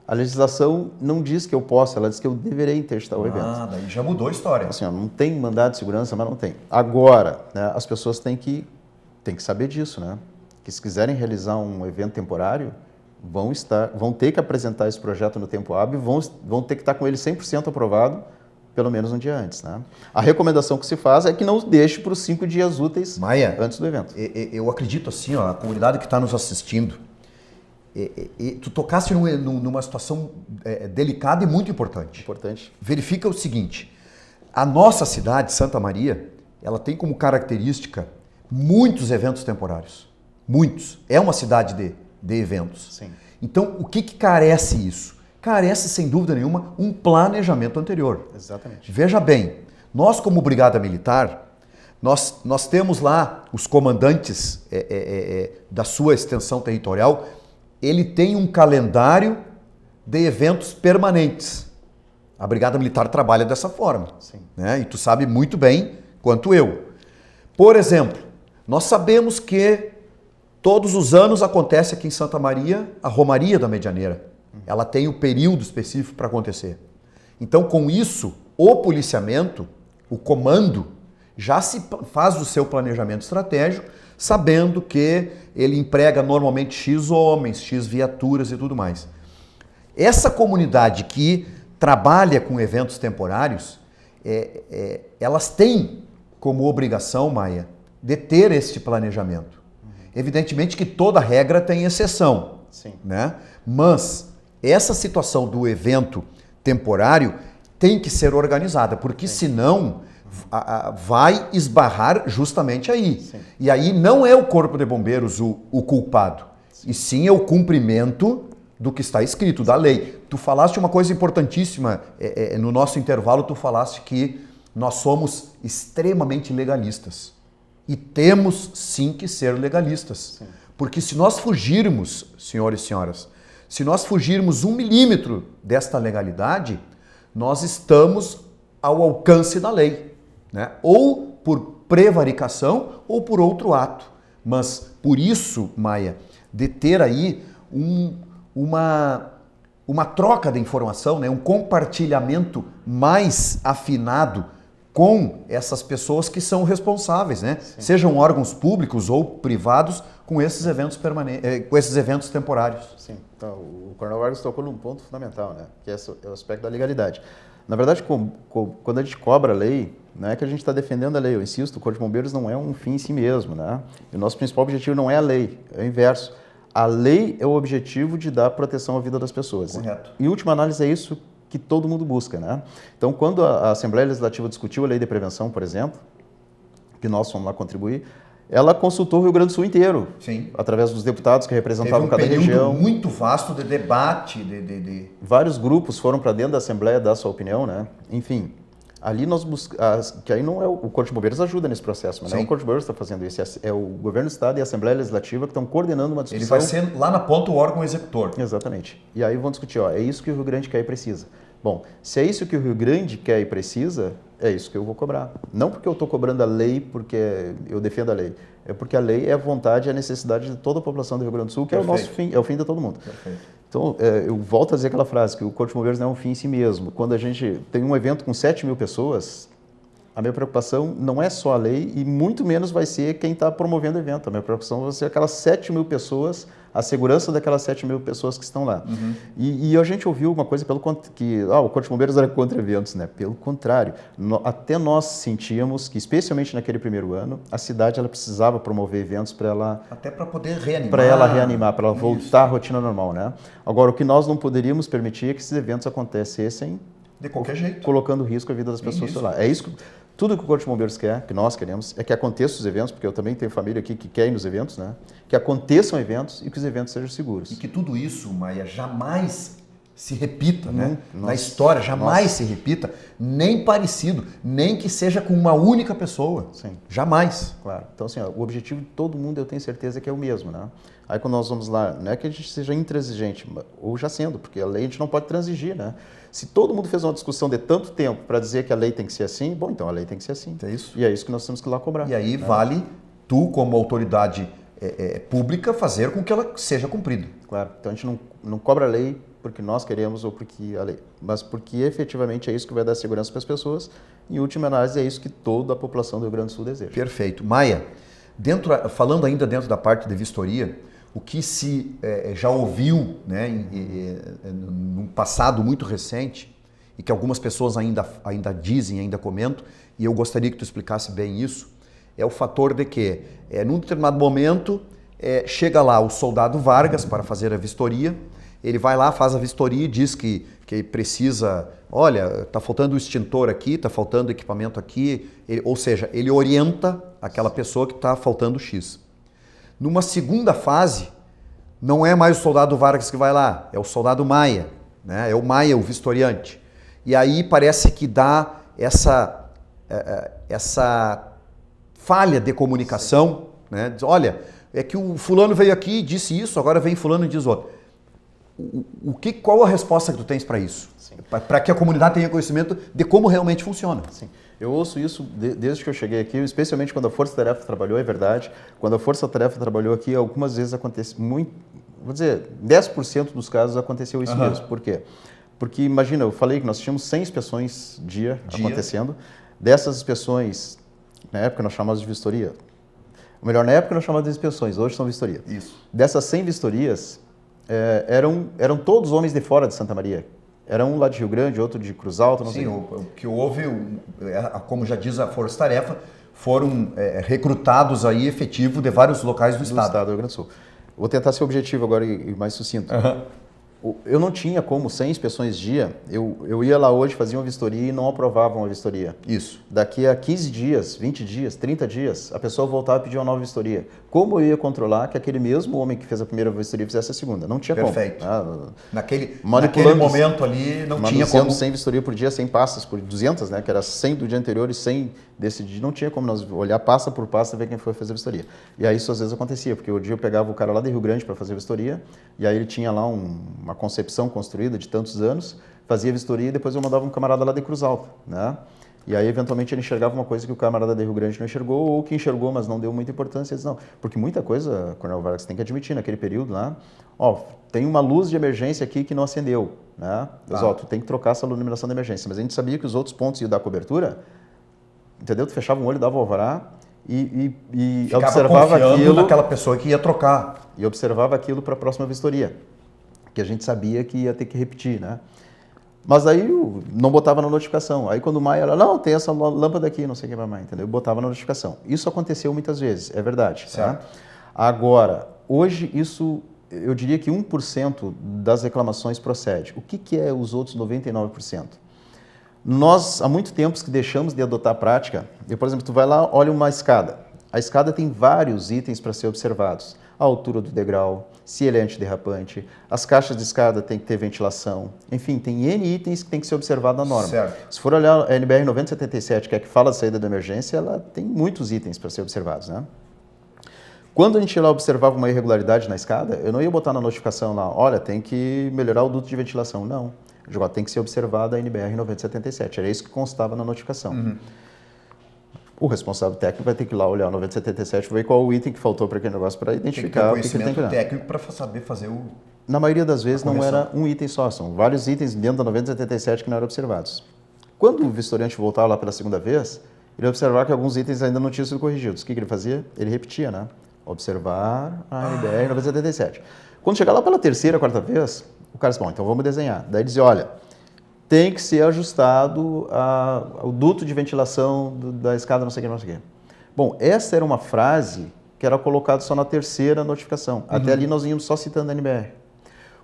a legislação não diz que eu posso, ela diz que eu deverei interditar o evento. Daí já mudou a história. Assim, não tem mandado de segurança, mas não tem. Agora, né, as pessoas têm que saber disso, né? Que se quiserem realizar um evento temporário, vão ter que apresentar esse projeto no tempo hábil, vão ter que estar com ele 100% aprovado, pelo menos um dia antes. Né? A recomendação que se faz é que não deixe para os 5 dias úteis antes do evento. Eu acredito assim, ó, a comunidade que está nos assistindo, tu tocaste numa situação delicada e muito importante. Importante. Verifica o seguinte, a nossa cidade, Santa Maria, ela tem como característica muitos eventos temporários. Muitos. É uma cidade de eventos. Sim. Então, o que carece isso? Carece, sem dúvida nenhuma, um planejamento anterior. Exatamente. Veja bem, nós como Brigada Militar, nós temos lá os comandantes da sua extensão territorial, ele tem um calendário de eventos permanentes. A Brigada Militar trabalha dessa forma. Sim. Né? E tu sabe muito bem quanto eu. Por exemplo, nós sabemos que todos os anos acontece aqui em Santa Maria a Romaria da Medianeira. Ela tem o período específico para acontecer. Então, com isso, o policiamento, o comando, já se faz o seu planejamento estratégico, sabendo que ele emprega normalmente X homens, X viaturas e tudo mais. Essa comunidade que trabalha com eventos temporários, elas têm como obrigação, Maia, de ter este planejamento. Evidentemente que toda regra tem exceção, Sim. Né? Mas essa situação do evento temporário tem que ser organizada, porque senão vai esbarrar justamente aí. Sim. E aí não é o Corpo de Bombeiros o culpado, e sim é o cumprimento do que está escrito, da lei. Tu falaste uma coisa importantíssima, no nosso intervalo tu falaste que nós somos extremamente legalistas. E temos sim que ser legalistas. Sim. Porque se nós fugirmos, senhores e senhoras, se nós fugirmos 1 milímetro desta legalidade, nós estamos ao alcance da lei, né? Ou por prevaricação ou por outro ato. Mas por isso, Maia, de ter aí uma troca de informação, né? Um compartilhamento mais afinado com essas pessoas que são responsáveis, né? Sejam órgãos públicos ou privados, com esses eventos com esses eventos temporários. Sim. Então, o Coronel Vargas tocou num ponto fundamental, né? Que é o aspecto da legalidade. Na verdade, quando a gente cobra a lei, não é que a gente está defendendo a lei. Eu insisto, o Corpo de Bombeiros não é um fim em si mesmo, né? E o nosso principal objetivo não é a lei, é o inverso. A lei é o objetivo de dar proteção à vida das pessoas. Correto. Em última análise, é isso que todo mundo busca, né? Então, quando a Assembleia Legislativa discutiu a Lei de Prevenção, por exemplo, que nós fomos lá contribuir, ela consultou o Rio Grande do Sul inteiro, Sim. Através dos deputados que representavam cada região. Teve um período muito vasto de debate. Vários grupos foram para dentro da Assembleia dar sua opinião, né? Enfim, ali nós buscamos, que aí não é o Corpo de Bombeiros ajuda nesse processo, mas não é o Corpo de Bombeiros que está fazendo isso, é o Governo do Estado e a Assembleia Legislativa que estão coordenando uma discussão. Ele vai ser lá na ponta o órgão executor. Exatamente. E aí vão discutir, é isso que o Rio Grande quer e precisa. Bom, se é isso que o Rio Grande quer e precisa, é isso que eu vou cobrar. Não porque eu estou cobrando a lei porque eu defendo a lei, é porque a lei é a vontade e a necessidade de toda a população do Rio Grande do Sul, que é o nosso fim, é o fim de todo mundo. Perfeito. Então, eu volto a dizer aquela frase, que o Corpo de Bombeiros não é um fim em si mesmo. Quando a gente tem um evento com 7 mil pessoas, a minha preocupação não é só a lei e muito menos vai ser quem está promovendo o evento. A minha preocupação vai ser aquelas 7 mil pessoas, a segurança daquelas 7 mil pessoas que estão lá. Uhum. E a gente ouviu uma coisa que o Corpo de Bombeiros era contra eventos, né? Pelo contrário, até nós sentíamos que, especialmente naquele primeiro ano, a cidade ela precisava promover eventos para ela... Até para poder reanimar. Para ela reanimar, para ela voltar à rotina normal, né? Agora, o que nós não poderíamos permitir é que esses eventos acontecessem... De qualquer jeito. Colocando em risco a vida das pessoas lá. É isso. Tudo que o Corpo de Bombeiros quer, que nós queremos, é que aconteçam os eventos, porque eu também tenho família aqui que quer ir nos eventos, né? Que aconteçam eventos e que os eventos sejam seguros. E que tudo isso, Maia, jamais se repita, né? Na história, jamais se repita, nem parecido, nem que seja com uma única pessoa. Sim. Jamais. Claro. Então, assim, o objetivo de todo mundo eu tenho certeza que é o mesmo, né? Aí quando nós vamos lá, não é que a gente seja intransigente, ou já sendo, porque a lei a gente não pode transigir, né? Se todo mundo fez uma discussão de tanto tempo para dizer que a lei tem que ser assim, bom, então a lei tem que ser assim. É isso. E é isso que nós temos que ir lá cobrar. E aí vale tu, como autoridade pública, fazer com que ela seja cumprida. Claro. Então a gente não cobra a lei porque nós queremos ou porque a lei, mas porque efetivamente é isso que vai dar segurança para as pessoas. Em última análise, é isso que toda a população do Rio Grande do Sul deseja. Perfeito. Maia, falando ainda dentro da parte de vistoria, o que se já ouviu, né, num passado muito recente, e que algumas pessoas ainda dizem, ainda comentam, e eu gostaria que tu explicasse bem isso, é o fator de que, num determinado momento, chega lá o soldado Vargas para fazer a vistoria, ele vai lá, faz a vistoria e diz que precisa, olha, está faltando o extintor aqui, está faltando equipamento aqui, ou seja, ele orienta aquela pessoa que está faltando X. Numa segunda fase, não é mais o soldado Vargas que vai lá, é o soldado Maia, né? É o Maia, o vistoriante. E aí parece que dá essa falha de comunicação, né? Diz, olha, é que o fulano veio aqui e disse isso, agora vem fulano e diz outro. Qual a resposta que tu tens para isso? Para que a comunidade tenha conhecimento de como realmente funciona. Sim. Eu ouço isso desde que eu cheguei aqui, especialmente quando a Força Tarefa trabalhou, é verdade. Quando a Força Tarefa trabalhou aqui, algumas vezes acontece muito, vou dizer, 10% dos casos aconteceu isso mesmo. Por quê? Porque imagina, eu falei que nós tínhamos 100 inspeções dia acontecendo. Dessas inspeções, na época nós chamávamos de vistoria. Ou melhor, na época nós chamávamos de inspeções, hoje são vistoria. Isso. Dessas 100 vistorias, eram todos homens de fora de Santa Maria. Era um lá de Rio Grande, outro de Cruz Alta, não sei. Sim, o que houve, como já diz a Força Tarefa, foram recrutados aí efetivo de vários locais do estado. Do Rio Grande do Sul. Vou tentar ser objetivo agora e mais sucinto. Eu não tinha como, 100 inspeções dia, eu ia lá hoje, fazia uma vistoria e não aprovavam a vistoria. Isso. Daqui a 15 dias, 20 dias, 30 dias, a pessoa voltava a pedir uma nova vistoria. Como eu ia controlar que aquele mesmo homem que fez a primeira vistoria fizesse a segunda? Não tinha Perfeito. como. Naquele momento ali não tinha como. 100 vistoria por dia, 100 pastas por 200, né? Que era 100 do dia anterior e 100 desse dia. Não tinha como nós olhar pasta por pasta e ver quem foi fazer a vistoria. E aí isso às vezes acontecia, porque o dia eu pegava o cara lá de Rio Grande para fazer a vistoria, e aí ele tinha lá uma concepção construída de tantos anos, fazia a vistoria e depois eu mandava um camarada lá de Cruz Alta, né? E aí, eventualmente, ele enxergava uma coisa que o camarada de Rio Grande não enxergou, ou que enxergou, mas não deu muita importância. Ele disse, não, porque muita coisa, Coronel Vargas, você tem que admitir, naquele período lá, tem uma luz de emergência aqui que não acendeu, né? Tu tem que trocar essa iluminação de emergência. Mas a gente sabia que os outros pontos iam dar cobertura, entendeu? Tu fechava um olho, dava o alvará e observava aquilo naquela pessoa que ia trocar. E observava aquilo para a próxima vistoria, que a gente sabia que ia ter que repetir, né? Mas aí eu não botava na notificação. Aí quando o Maia era, não, tem essa lâmpada aqui, não sei o que mais, entendeu? Eu botava na notificação. Isso aconteceu muitas vezes, é verdade. Certo. Tá? Agora, hoje isso, eu diria que 1% das reclamações procede. O que é os outros 99%? Nós, há muito tempo que deixamos de adotar a prática, por exemplo, tu vai lá, olha uma escada. A escada tem vários itens para ser observados. A altura do degrau, se ele é antiderrapante, as caixas de escada tem que ter ventilação, enfim, tem N itens que tem que ser observado na norma. Certo. Se for olhar a NBR 9077, que é que fala da saída da emergência, ela tem muitos itens para ser observados, né? Quando a gente ia lá observava uma irregularidade na escada, eu não ia botar na notificação lá, olha, tem que melhorar o duto de ventilação, não. Digo, tem que ser observada a NBR 9077. Era isso que constava na notificação. O responsável técnico vai ter que ir lá olhar o 9077 e ver qual o item que faltou para aquele negócio para identificar o que ele tem que olhar. Técnico para saber fazer o... Na maioria das vezes não era um item só, são vários itens dentro da 9077 que não eram observados. Quando o vistoriante voltava lá pela segunda vez, ele ia observar que alguns itens ainda não tinham sido corrigidos. O que ele fazia? Ele repetia, né? Observar a NBR 9077. Quando chegar lá pela terceira, quarta vez, o cara disse, bom, então vamos desenhar. Daí dizia, olha, tem que ser ajustado o duto de ventilação da escada, não sei o que, não sei o que. Bom, essa era uma frase que era colocada só na terceira notificação. Até ali nós íamos só citando a NBR.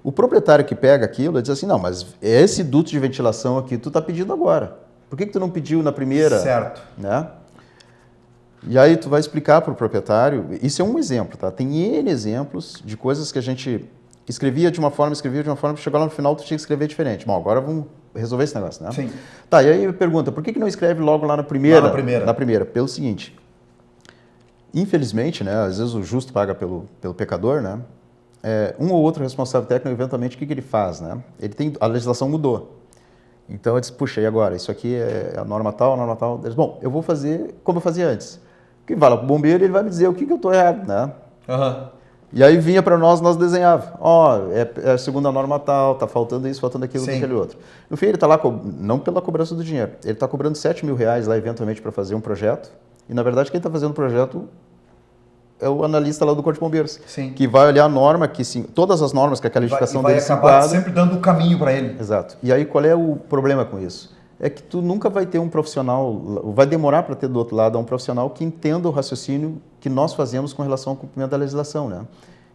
O proprietário que pega aquilo, ele diz assim, não, mas esse duto de ventilação aqui, tu está pedindo agora. Por que tu não pediu na primeira? Certo. Né? E aí tu vai explicar para o proprietário, isso é um exemplo, tá? Tem N exemplos de coisas que a gente escrevia de uma forma, chegou lá no final tu tinha que escrever diferente. Bom, agora vamos resolver esse negócio, né? Sim. Tá, e aí pergunta, por que não escreve logo lá na primeira? Lá na primeira. Na primeira, pelo seguinte, infelizmente, né, às vezes o justo paga pelo pecador, né? Um ou outro responsável técnico, eventualmente, o que ele faz, né? A legislação mudou. Então eu disse, puxa, e agora? Isso aqui é a norma tal, a norma tal. Ele disse, bom, eu vou fazer como eu fazia antes. Que vai lá para o bombeiro e ele vai me dizer o que eu estou errado, né? E aí vinha para nós desenhava. É a segunda norma tal, está faltando isso, faltando aquilo, aquele outro. No fim, ele está lá, não pela cobrança do dinheiro, ele está cobrando R$7.000 lá, eventualmente, para fazer um projeto. E, na verdade, quem está fazendo o projeto é o analista lá do Corpo de Bombeiros. Sim. Que vai olhar a norma, todas as normas que a qualificação dele se enquadra. Vai acabar sempre dando o caminho para ele. Exato. E aí, qual é o problema com isso? É que tu nunca vai ter um profissional, vai demorar para ter do outro lado um profissional que entenda o raciocínio que nós fazemos com relação ao cumprimento da legislação, né?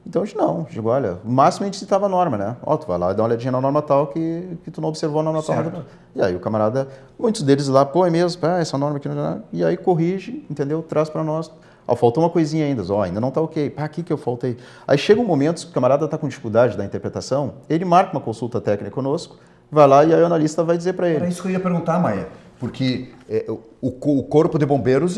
Então, eu digo, olha, o máximo a gente citava a norma, né? Tu vai lá e dá uma olhadinha na norma tal que tu não observou a norma tal. E aí o camarada, muitos deles lá, é mesmo, essa norma aqui, e aí corrige, entendeu? Traz para nós. Faltou uma coisinha ainda, ainda não está ok. Aqui que eu faltei. Aí chega um momento que o camarada está com dificuldade da interpretação, ele marca uma consulta técnica conosco, vai lá e aí o analista vai dizer para ele. Era isso que eu ia perguntar, Maia, porque o Corpo de Bombeiros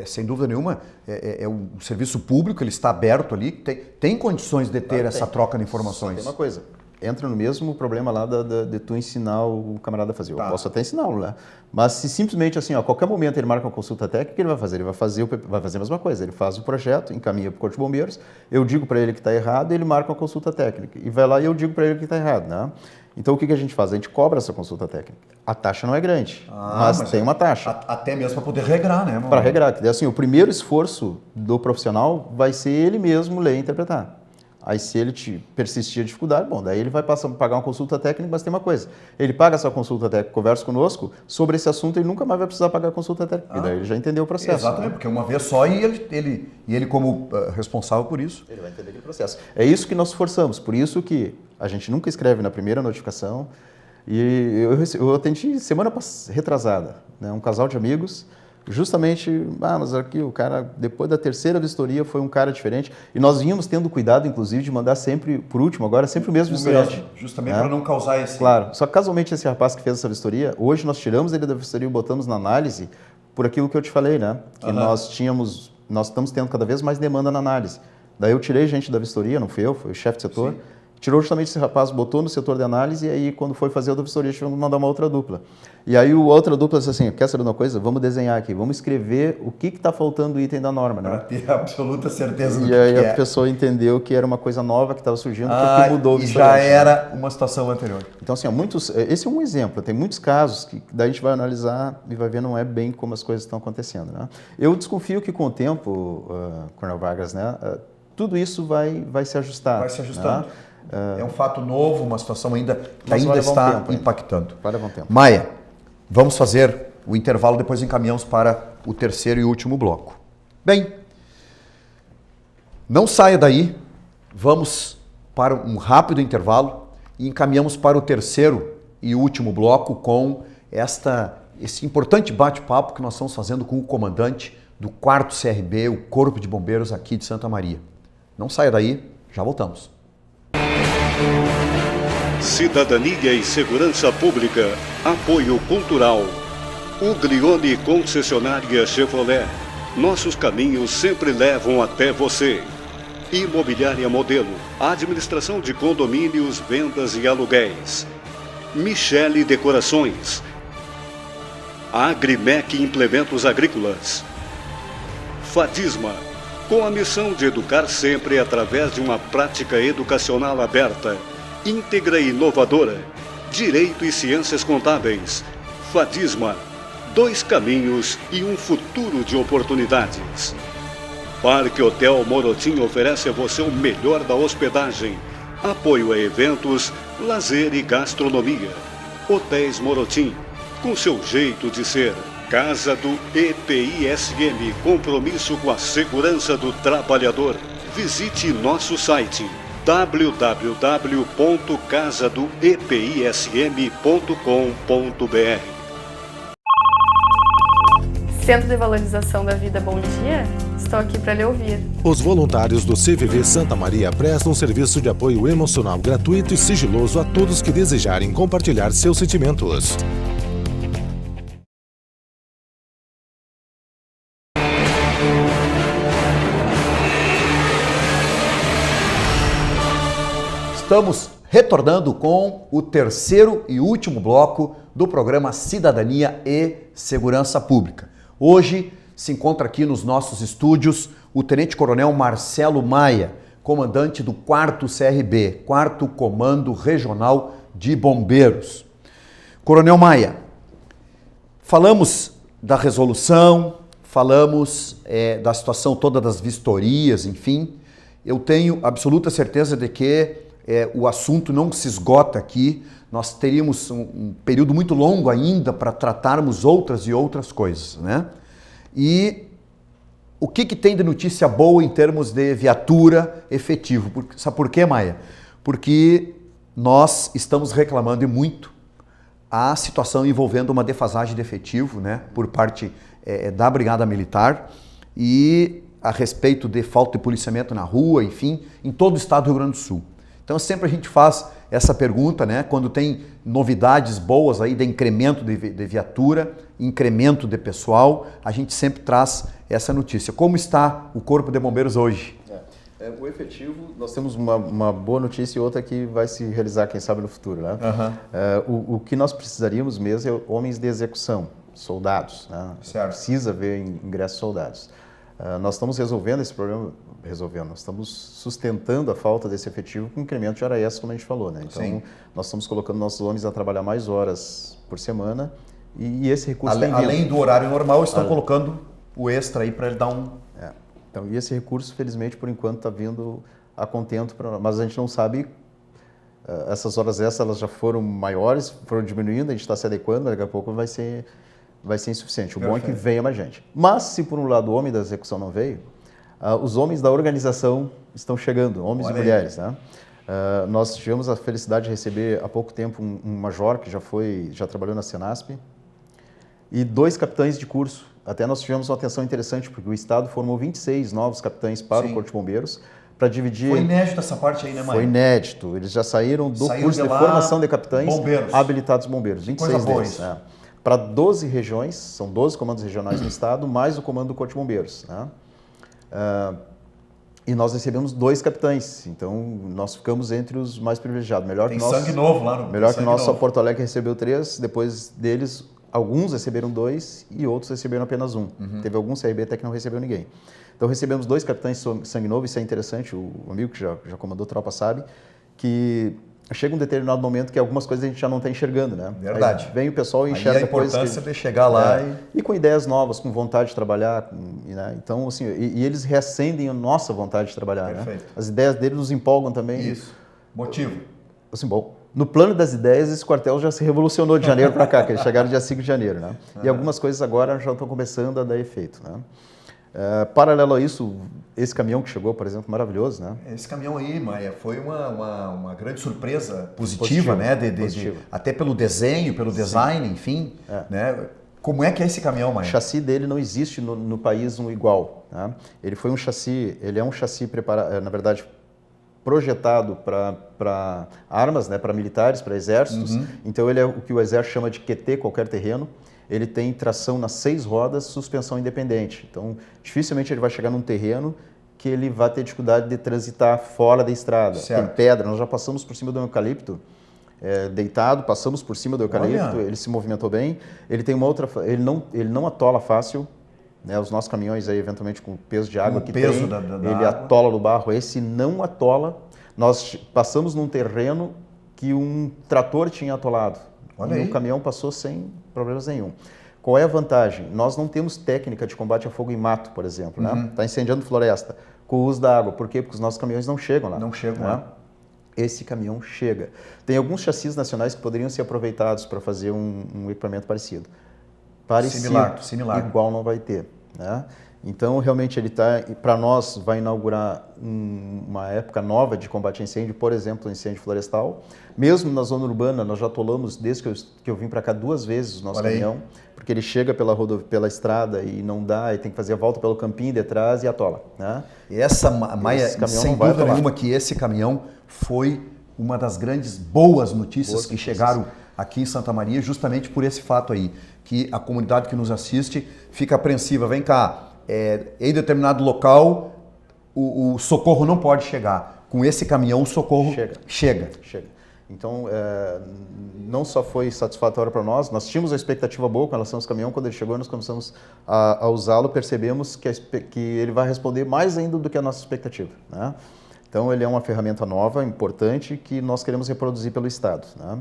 sem dúvida nenhuma, é um serviço público, ele está aberto ali, tem condições de ter essa troca de informações. Tem uma coisa, entra no mesmo problema lá de tu ensinar o camarada a fazer. Eu posso até ensiná-lo, né? Mas se simplesmente assim, a qualquer momento ele marca uma consulta técnica, o que ele vai fazer? Ele vai fazer a mesma coisa. Ele faz o projeto, encaminha para o Corpo de Bombeiros, eu digo para ele que está errado, ele marca uma consulta técnica. E vai lá e eu digo para ele que está errado, né? Então o que a gente faz? A gente cobra essa consulta técnica. A taxa não é grande, mas tem uma taxa. Até mesmo para poder regrar, né? Para regrar. Assim, o primeiro esforço do profissional vai ser ele mesmo ler e interpretar. Aí se ele persistir a dificuldade, bom, daí ele vai pagar uma consulta técnica, mas tem uma coisa, ele paga essa consulta técnica, conversa conosco, sobre esse assunto ele nunca mais vai precisar pagar a consulta técnica, e daí ele já entendeu o processo. Exatamente, né? Porque uma vez só e ele como responsável por isso. Ele vai entender o processo. É isso que nós forçamos, por isso que a gente nunca escreve na primeira notificação, e eu atendi semana retrasada, né, um casal de amigos, justamente, mas aqui o cara, depois da terceira vistoria, foi um cara diferente. E nós vínhamos tendo cuidado, inclusive, de mandar sempre, por último, agora sempre o mesmo vistoriante. Justamente para não causar esse... Claro, só que casualmente esse rapaz que fez essa vistoria, hoje nós tiramos ele da vistoria e botamos na análise por aquilo que eu te falei, né? Que nós estamos tendo cada vez mais demanda na análise. Daí eu tirei gente da vistoria, não fui eu, foi o chefe de setor. Sim. Tirou justamente esse rapaz, botou no setor de análise e aí quando foi fazer a da vistoria, tivemos que mandar uma outra dupla. E aí a outra dupla disse assim, quer saber uma coisa? Vamos desenhar aqui, vamos escrever o que está faltando o item da norma, né? Para ter absoluta certeza do que é. E aí a pessoa entendeu que era uma coisa nova que estava surgindo, porque mudou o vistoriante. E já era uma situação anterior. Então assim, esse é um exemplo, tem muitos casos que daí a gente vai analisar e vai ver não é bem como as coisas estão acontecendo, né? Eu desconfio que com o tempo, Coronel Vargas, né, tudo isso vai se ajustar. Vai se ajustando. Né? É um fato novo, uma situação ainda que ainda está impactando. Vai levar um tempo. Maia, vamos fazer o intervalo, depois encaminhamos para o terceiro e último bloco. Bem, não saia daí, vamos para um rápido intervalo e encaminhamos para o terceiro e último bloco com esse importante bate-papo que nós estamos fazendo com o comandante do 4º CRB, o Corpo de Bombeiros aqui de Santa Maria. Não saia daí, já voltamos. Cidadania e Segurança Pública. Apoio Cultural. Uglione Concessionária Chevrolet. Nossos caminhos sempre levam até você. Imobiliária Modelo. Administração de condomínios, vendas e aluguéis. Michele Decorações, Agrimec Implementos Agrícolas, Fadisma, com a missão de educar sempre através de uma prática educacional aberta, íntegra e inovadora, Direito e Ciências Contábeis. Fadisma, 2 caminhos e um futuro de oportunidades. Parque Hotel Morotim oferece a você o melhor da hospedagem, apoio a eventos, lazer e gastronomia. Hotéis Morotim, com seu jeito de ser. Casa do EPISM, compromisso com a segurança do trabalhador. Visite nosso site www.casadoepism.com.br. Centro de Valorização da Vida Bom Dia? Estou aqui para lhe ouvir. Os voluntários do CVV Santa Maria prestam serviço de apoio emocional gratuito e sigiloso a todos que desejarem compartilhar seus sentimentos. Estamos retornando com o terceiro e último bloco do programa Cidadania e Segurança Pública. Hoje se encontra aqui nos nossos estúdios o Tenente Coronel Marcelo Maia, comandante do 4º CRB, 4º Comando Regional de Bombeiros. Coronel Maia, falamos da resolução, falamos da situação toda das vistorias, enfim. Eu tenho absoluta certeza de que o assunto não se esgota aqui. Nós teríamos um período muito longo ainda para tratarmos outras e outras coisas, né? E o que tem de notícia boa em termos de viatura efetivo? Sabe por quê, Maia? Porque nós estamos reclamando muito a situação envolvendo uma defasagem de efetivo, né, por parte da Brigada Militar e a respeito de falta de policiamento na rua, enfim, em todo o estado do Rio Grande do Sul. Então sempre a gente faz essa pergunta, né? Quando tem novidades boas aí de incremento de viatura, incremento de pessoal, a gente sempre traz essa notícia. Como está o Corpo de Bombeiros hoje? O efetivo, nós temos uma boa notícia e outra que vai se realizar, quem sabe, no futuro, né? O que nós precisaríamos mesmo é homens de execução, soldados, né? Certo. Precisa haver ingressos soldados. Nós estamos resolvendo esse problema, nós estamos sustentando a falta desse efetivo com incremento de hora extra, como a gente falou, né? Então, sim, nós estamos colocando nossos homens a trabalhar mais horas por semana e esse recurso além do horário normal, estão colocando o extra aí para ele dar um... Então, e esse recurso, felizmente, por enquanto, está vindo a contento, mas a gente não sabe, essas horas extras elas já foram maiores, foram diminuindo, a gente está se adequando, mas daqui a pouco vai ser insuficiente. O bom é que venha mais gente. Mas, se por um lado o homem da execução não veio, os homens da organização estão chegando, homens e mulheres, né? Nós tivemos a felicidade de receber há pouco tempo um major que já trabalhou na Senasp e 2 capitães de curso. Até nós tivemos uma atenção interessante, porque o Estado formou 26 novos capitães para o Corpo de Bombeiros, para dividir... Foi inédito essa parte aí, né, Maia? Foi inédito. Eles já saíram do curso de formação de capitães habilitados bombeiros. 26 deles. Para 12 regiões, são 12 comandos regionais no Estado, mais o comando do Corpo de Bombeiros, né? E nós recebemos 2 capitães, então nós ficamos entre os mais privilegiados. Tem sangue novo lá no... Melhor que o nosso Porto Alegre recebeu 3, depois deles, alguns receberam 2 e outros receberam apenas 1. Teve algum CRB até que não recebeu ninguém. Então recebemos 2 capitães sangue novo, isso é interessante, o amigo que já comandou tropa sabe, que chega um determinado momento que algumas coisas a gente já não está enxergando, né? Verdade. Aí vem o pessoal e enxerga a importância de chegar lá e com ideias novas, com vontade de trabalhar, né? Então, assim, e eles reacendem a nossa vontade de trabalhar, né? As ideias deles nos empolgam também. Isso. Motivo. Assim, bom, no plano das ideias, esse quartel já se revolucionou de janeiro para cá, que eles chegaram dia 5 de janeiro, né? E algumas coisas agora já estão começando a dar efeito, né? Paralelo a isso, esse caminhão que chegou, por exemplo, maravilhoso, né? Esse caminhão aí, Maia, foi uma grande surpresa positiva, né? Até pelo desenho, pelo design, enfim, né? Como é que é esse caminhão, Maia? O chassi dele não existe no país um igual, né? Ele é um chassi preparado, na verdade, projetado para armas, né? Para militares, para exércitos. Então ele é o que o exército chama de QT, qualquer terreno. Ele tem tração nas 6 rodas, suspensão independente. Então, dificilmente ele vai chegar num terreno que ele vai ter dificuldade de transitar fora da estrada. Certo. Tem pedra, nós já passamos por cima do eucalipto deitado, passamos por cima do eucalipto, ele se movimentou bem. Ele tem uma outra, ele não atola fácil, né? Os nossos caminhões aí, eventualmente com o peso de água que tem, ele atola no barro, esse não atola. Nós passamos num terreno que um trator tinha atolado. O caminhão passou sem problemas nenhum. Qual é a vantagem? Nós não temos técnica de combate a fogo em mato, por exemplo, né? Está incendiando floresta com o uso da água. Por quê? Porque os nossos caminhões não chegam lá. Não chegam né? lá. Esse caminhão chega. Tem alguns chassis nacionais que poderiam ser aproveitados para fazer um equipamento parecido. Similar. Igual não vai ter, né? Então, realmente, ele para nós, vai inaugurar uma época nova de combate a incêndio, por exemplo, o incêndio florestal. Mesmo na zona urbana, nós já atolamos, desde que eu vim para cá 2 vezes o nosso caminhão, porque ele chega pela estrada e não dá, e tem que fazer a volta pelo campinho de trás e atola. Né? E essa, Maia, sem dúvida nenhuma que esse caminhão foi uma das grandes boas notícias que chegaram aqui em Santa Maria, justamente por esse fato aí, que a comunidade que nos assiste fica apreensiva. Vem cá, em determinado local o socorro não pode chegar. Com esse caminhão o socorro chega. Então, não só foi satisfatório para nós tínhamos uma expectativa boa com relação ao caminhão. Quando ele chegou, nós começamos a usá-lo, percebemos que ele vai responder mais ainda do que a nossa expectativa. Né? Então, ele é uma ferramenta nova, importante, que nós queremos reproduzir pelo Estado. Né?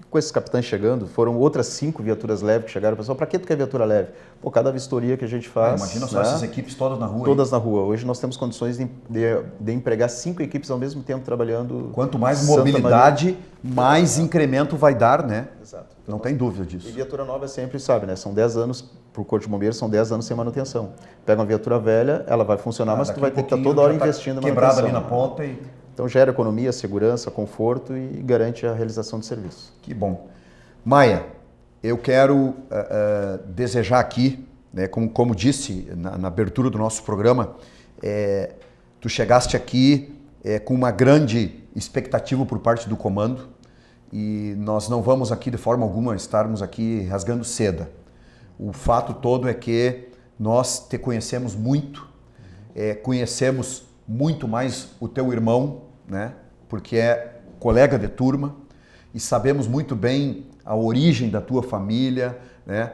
Com esses capitães chegando, foram outras 5 viaturas leves que chegaram. Pessoal, para que tu quer viatura leve? Pô, cada vistoria que a gente faz... Imagina só essas equipes todas na rua. Todas na rua. Hoje nós temos condições de empregar 5 equipes ao mesmo tempo trabalhando... Quanto mais mobilidade, mais incremento vai dar, né? Exato. Então, não tem dúvida disso. E viatura nova sempre, sabe, né? São 10 anos, para o Corpo de Bombeiros, são 10 anos sem manutenção. Pega uma viatura velha, ela vai funcionar, mas tu vai ter que estar toda hora investindo em manutenção. Quebrada ali na ponta e... Então gera economia, segurança, conforto e garante a realização de serviço. Que bom. Maia, eu quero desejar aqui, né, como disse na abertura do nosso programa, tu chegaste aqui com uma grande expectativa por parte do comando e nós não vamos aqui de forma alguma estarmos aqui rasgando seda. O fato todo é que nós te conhecemos muito, conhecemos muito mais o teu irmão, né, porque é colega de turma e sabemos muito bem a origem da tua família, né?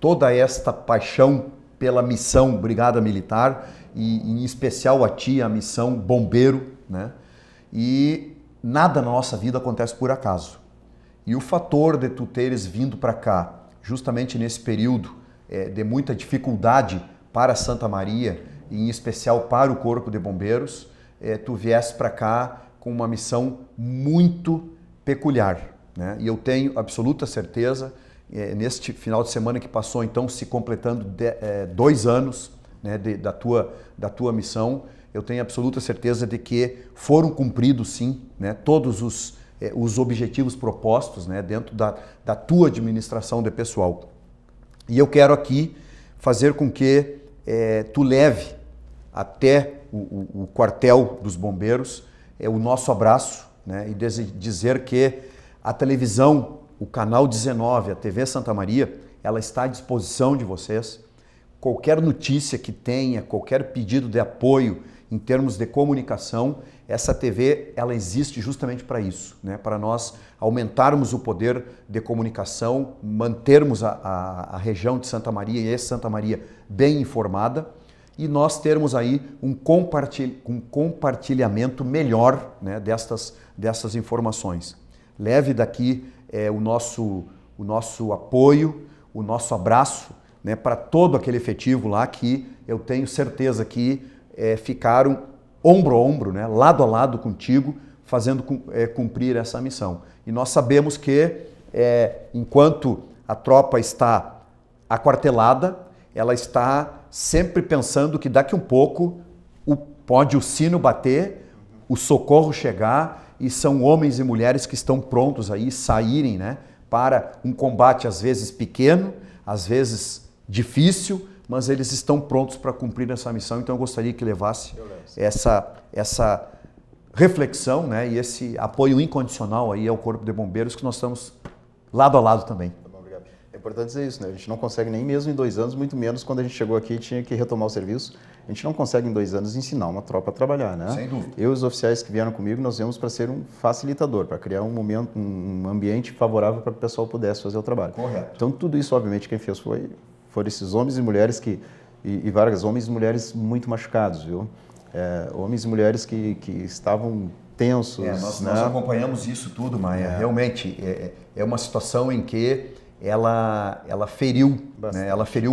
Toda esta paixão pela missão Brigada Militar e em especial a ti, a missão Bombeiro, né? E nada na nossa vida acontece por acaso. E o fator de tu teres vindo para cá, justamente nesse período de muita dificuldade para Santa Maria, e em especial para o Corpo de Bombeiros, tu viesse para cá com uma missão muito peculiar. Né? E eu tenho absoluta certeza, neste final de semana que passou, então, se completando 2 anos, né, da tua missão, eu tenho absoluta certeza de que foram cumpridos, sim, né, todos os objetivos propostos, né, dentro da tua administração de pessoal. E eu quero aqui fazer com que tu leve até o quartel dos bombeiros o nosso abraço, né, e dizer que a televisão, o canal 19, a TV Santa Maria, ela está à disposição de vocês. Qualquer notícia que tenha, qualquer pedido de apoio em termos de comunicação, essa TV ela existe justamente para isso, né? Para nós aumentarmos o poder de comunicação, mantermos a região de Santa Maria e Santa Maria bem informada e nós termos aí um compartilhamento melhor, né, dessas informações. Leve daqui o nosso apoio, o nosso abraço, né, para todo aquele efetivo lá que eu tenho certeza que ficaram ombro a ombro, né, lado a lado contigo, fazendo cumprir essa missão. E nós sabemos que enquanto a tropa está aquartelada, ela está sempre pensando que daqui um pouco pode o sino bater, o socorro chegar, e são homens e mulheres que estão prontos aí saírem, né, para um combate às vezes pequeno, às vezes difícil, mas eles estão prontos para cumprir essa missão. Então eu gostaria que levasse essa reflexão, né, e esse apoio incondicional aí ao Corpo de Bombeiros, que nós estamos lado a lado também. Tá bom, obrigado. É importante dizer isso, né? A gente não consegue nem mesmo em 2 anos, muito menos quando a gente chegou aqui e tinha que retomar o serviço. A gente não consegue em 2 anos ensinar uma tropa a trabalhar, né? Sem dúvida. Eu e os oficiais que vieram comigo, nós viemos para ser um facilitador, para criar um ambiente favorável para que o pessoal pudesse fazer o trabalho. Correto. Então, tudo isso, obviamente, quem fez foram esses homens e mulheres e vários homens e mulheres muito machucados, viu? Homens e mulheres que estavam tensos. Nós acompanhamos isso tudo, Maia. Realmente, é uma situação em que ela feriu, bastante, né? Ela feriu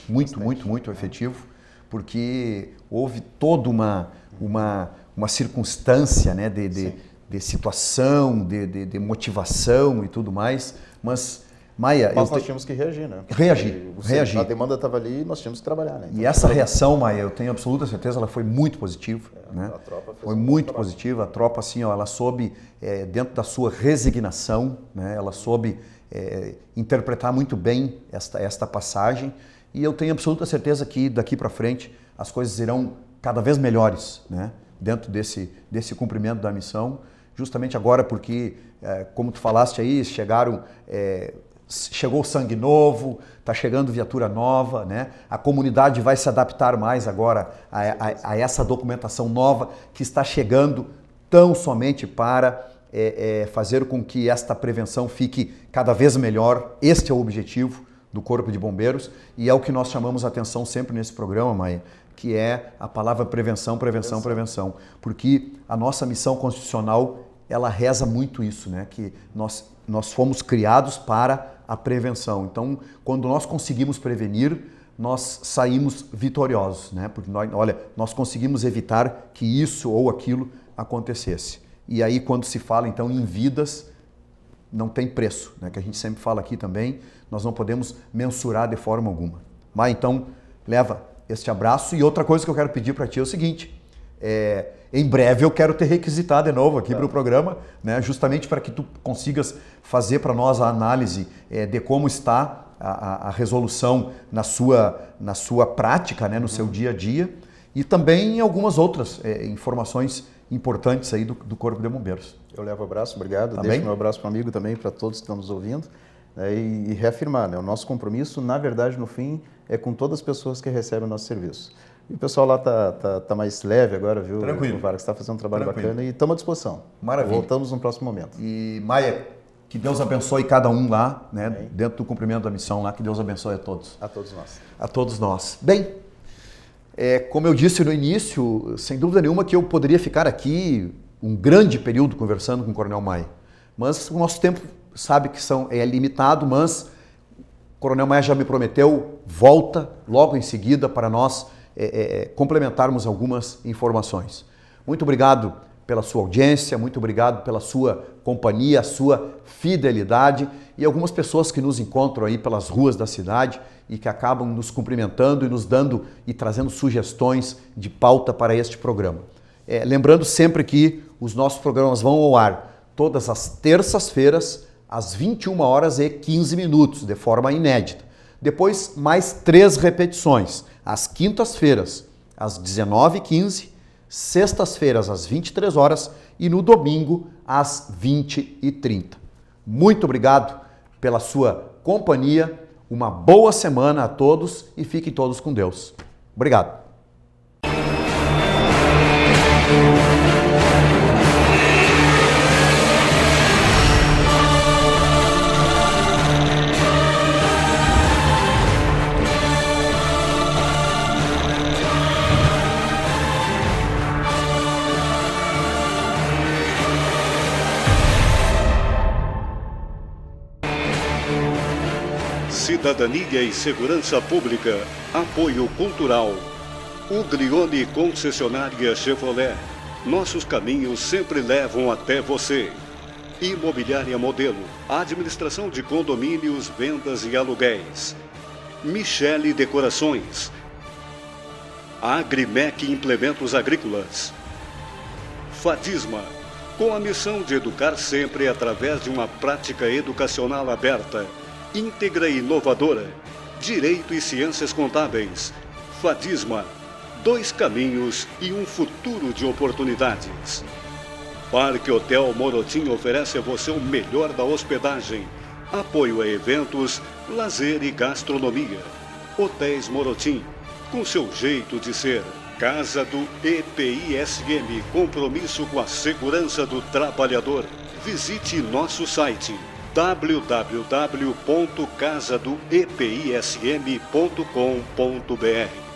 muito o efetivo, porque houve toda uma circunstância, né, de situação, de motivação e tudo mais, mas... Maia, nós tínhamos que reagir, né? Reagir. A demanda estava ali e nós tínhamos que trabalhar, né? Então, e essa reação, Maia, eu tenho absoluta certeza, ela foi muito positiva, né? A tropa foi muito positiva. A tropa, assim, ó, ela soube, dentro da sua resignação, né? Ela soube interpretar muito bem esta passagem, e eu tenho absoluta certeza que daqui para frente as coisas irão cada vez melhores, né? Dentro desse cumprimento da missão, justamente agora porque, como tu falaste aí, chegou sangue novo, está chegando viatura nova, né? A comunidade vai se adaptar mais agora a essa documentação nova que está chegando tão somente para fazer com que esta prevenção fique cada vez melhor. Este é o objetivo do Corpo de Bombeiros e é o que nós chamamos a atenção sempre nesse programa, Maia, que é a palavra prevenção, porque a nossa missão constitucional, ela reza muito isso, né? Que nós fomos criados para a prevenção. Então, quando nós conseguimos prevenir, nós saímos vitoriosos, né? Porque nós conseguimos evitar que isso ou aquilo acontecesse. E aí, quando se fala então em vidas, não tem preço, né? Que a gente sempre fala aqui também, nós não podemos mensurar de forma alguma. Mas então, leva este abraço. E outra coisa que eu quero pedir para ti é o seguinte: em breve eu quero te requisitar de novo aqui para o programa, né? Justamente para que tu consigas fazer para nós a análise de como está a resolução na sua prática, né? No seu dia a dia, e também algumas outras informações importantes aí do Corpo de Bombeiros. Eu levo o abraço, obrigado. Tá Deixo bem? meu abraço para o amigo também, para todos que estão nos ouvindo. E reafirmar, né? O nosso compromisso, na verdade, no fim, é com todas as pessoas que recebem o nosso serviço. E o pessoal lá tá mais leve agora, viu? Tranquilo. O Vargas está fazendo um trabalho Tranquilo. bacana e estamos à disposição. Maravilha. Voltamos no próximo momento. E, Maia, que Deus abençoe cada um lá, né? Dentro do cumprimento da missão lá, que Deus abençoe a todos. A todos nós. A todos nós. Bem, como eu disse no início, sem dúvida nenhuma que eu poderia ficar aqui um grande período conversando com o Coronel Maia. Mas o nosso tempo sabe que é limitado, mas o Coronel Maia já me prometeu, volta logo em seguida para nós complementarmos algumas informações. Muito obrigado pela sua audiência, muito obrigado pela sua companhia, a sua fidelidade e algumas pessoas que nos encontram aí pelas ruas da cidade e que acabam nos cumprimentando e nos dando e trazendo sugestões de pauta para este programa. Lembrando sempre que os nossos programas vão ao ar todas as terças-feiras, às 21h15, de forma inédita. Depois, mais 3 repetições, às quintas-feiras, às 19h15, sextas-feiras, às 23h e no domingo, às 20h30. Muito obrigado pela sua companhia, uma boa semana a todos e fiquem todos com Deus. Obrigado. Cidadania e Segurança Pública. Apoio Cultural. Uglione Concessionária Chevrolet. Nossos caminhos sempre levam até você. Imobiliária Modelo. Administração de condomínios, vendas e aluguéis. Michele Decorações. Agrimec Implementos Agrícolas. Fadisma. Com a missão de educar sempre através de uma prática educacional aberta, íntegra e inovadora. Direito e Ciências Contábeis. Fadisma. 2 caminhos e um futuro de oportunidades. Parque Hotel Morotim oferece a você o melhor da hospedagem, Apoio a eventos, lazer e gastronomia. Hotéis Morotim, com seu jeito de ser. Casa do EPISM, compromisso com a segurança do trabalhador. Visite nosso site www.casadoepism.com.br.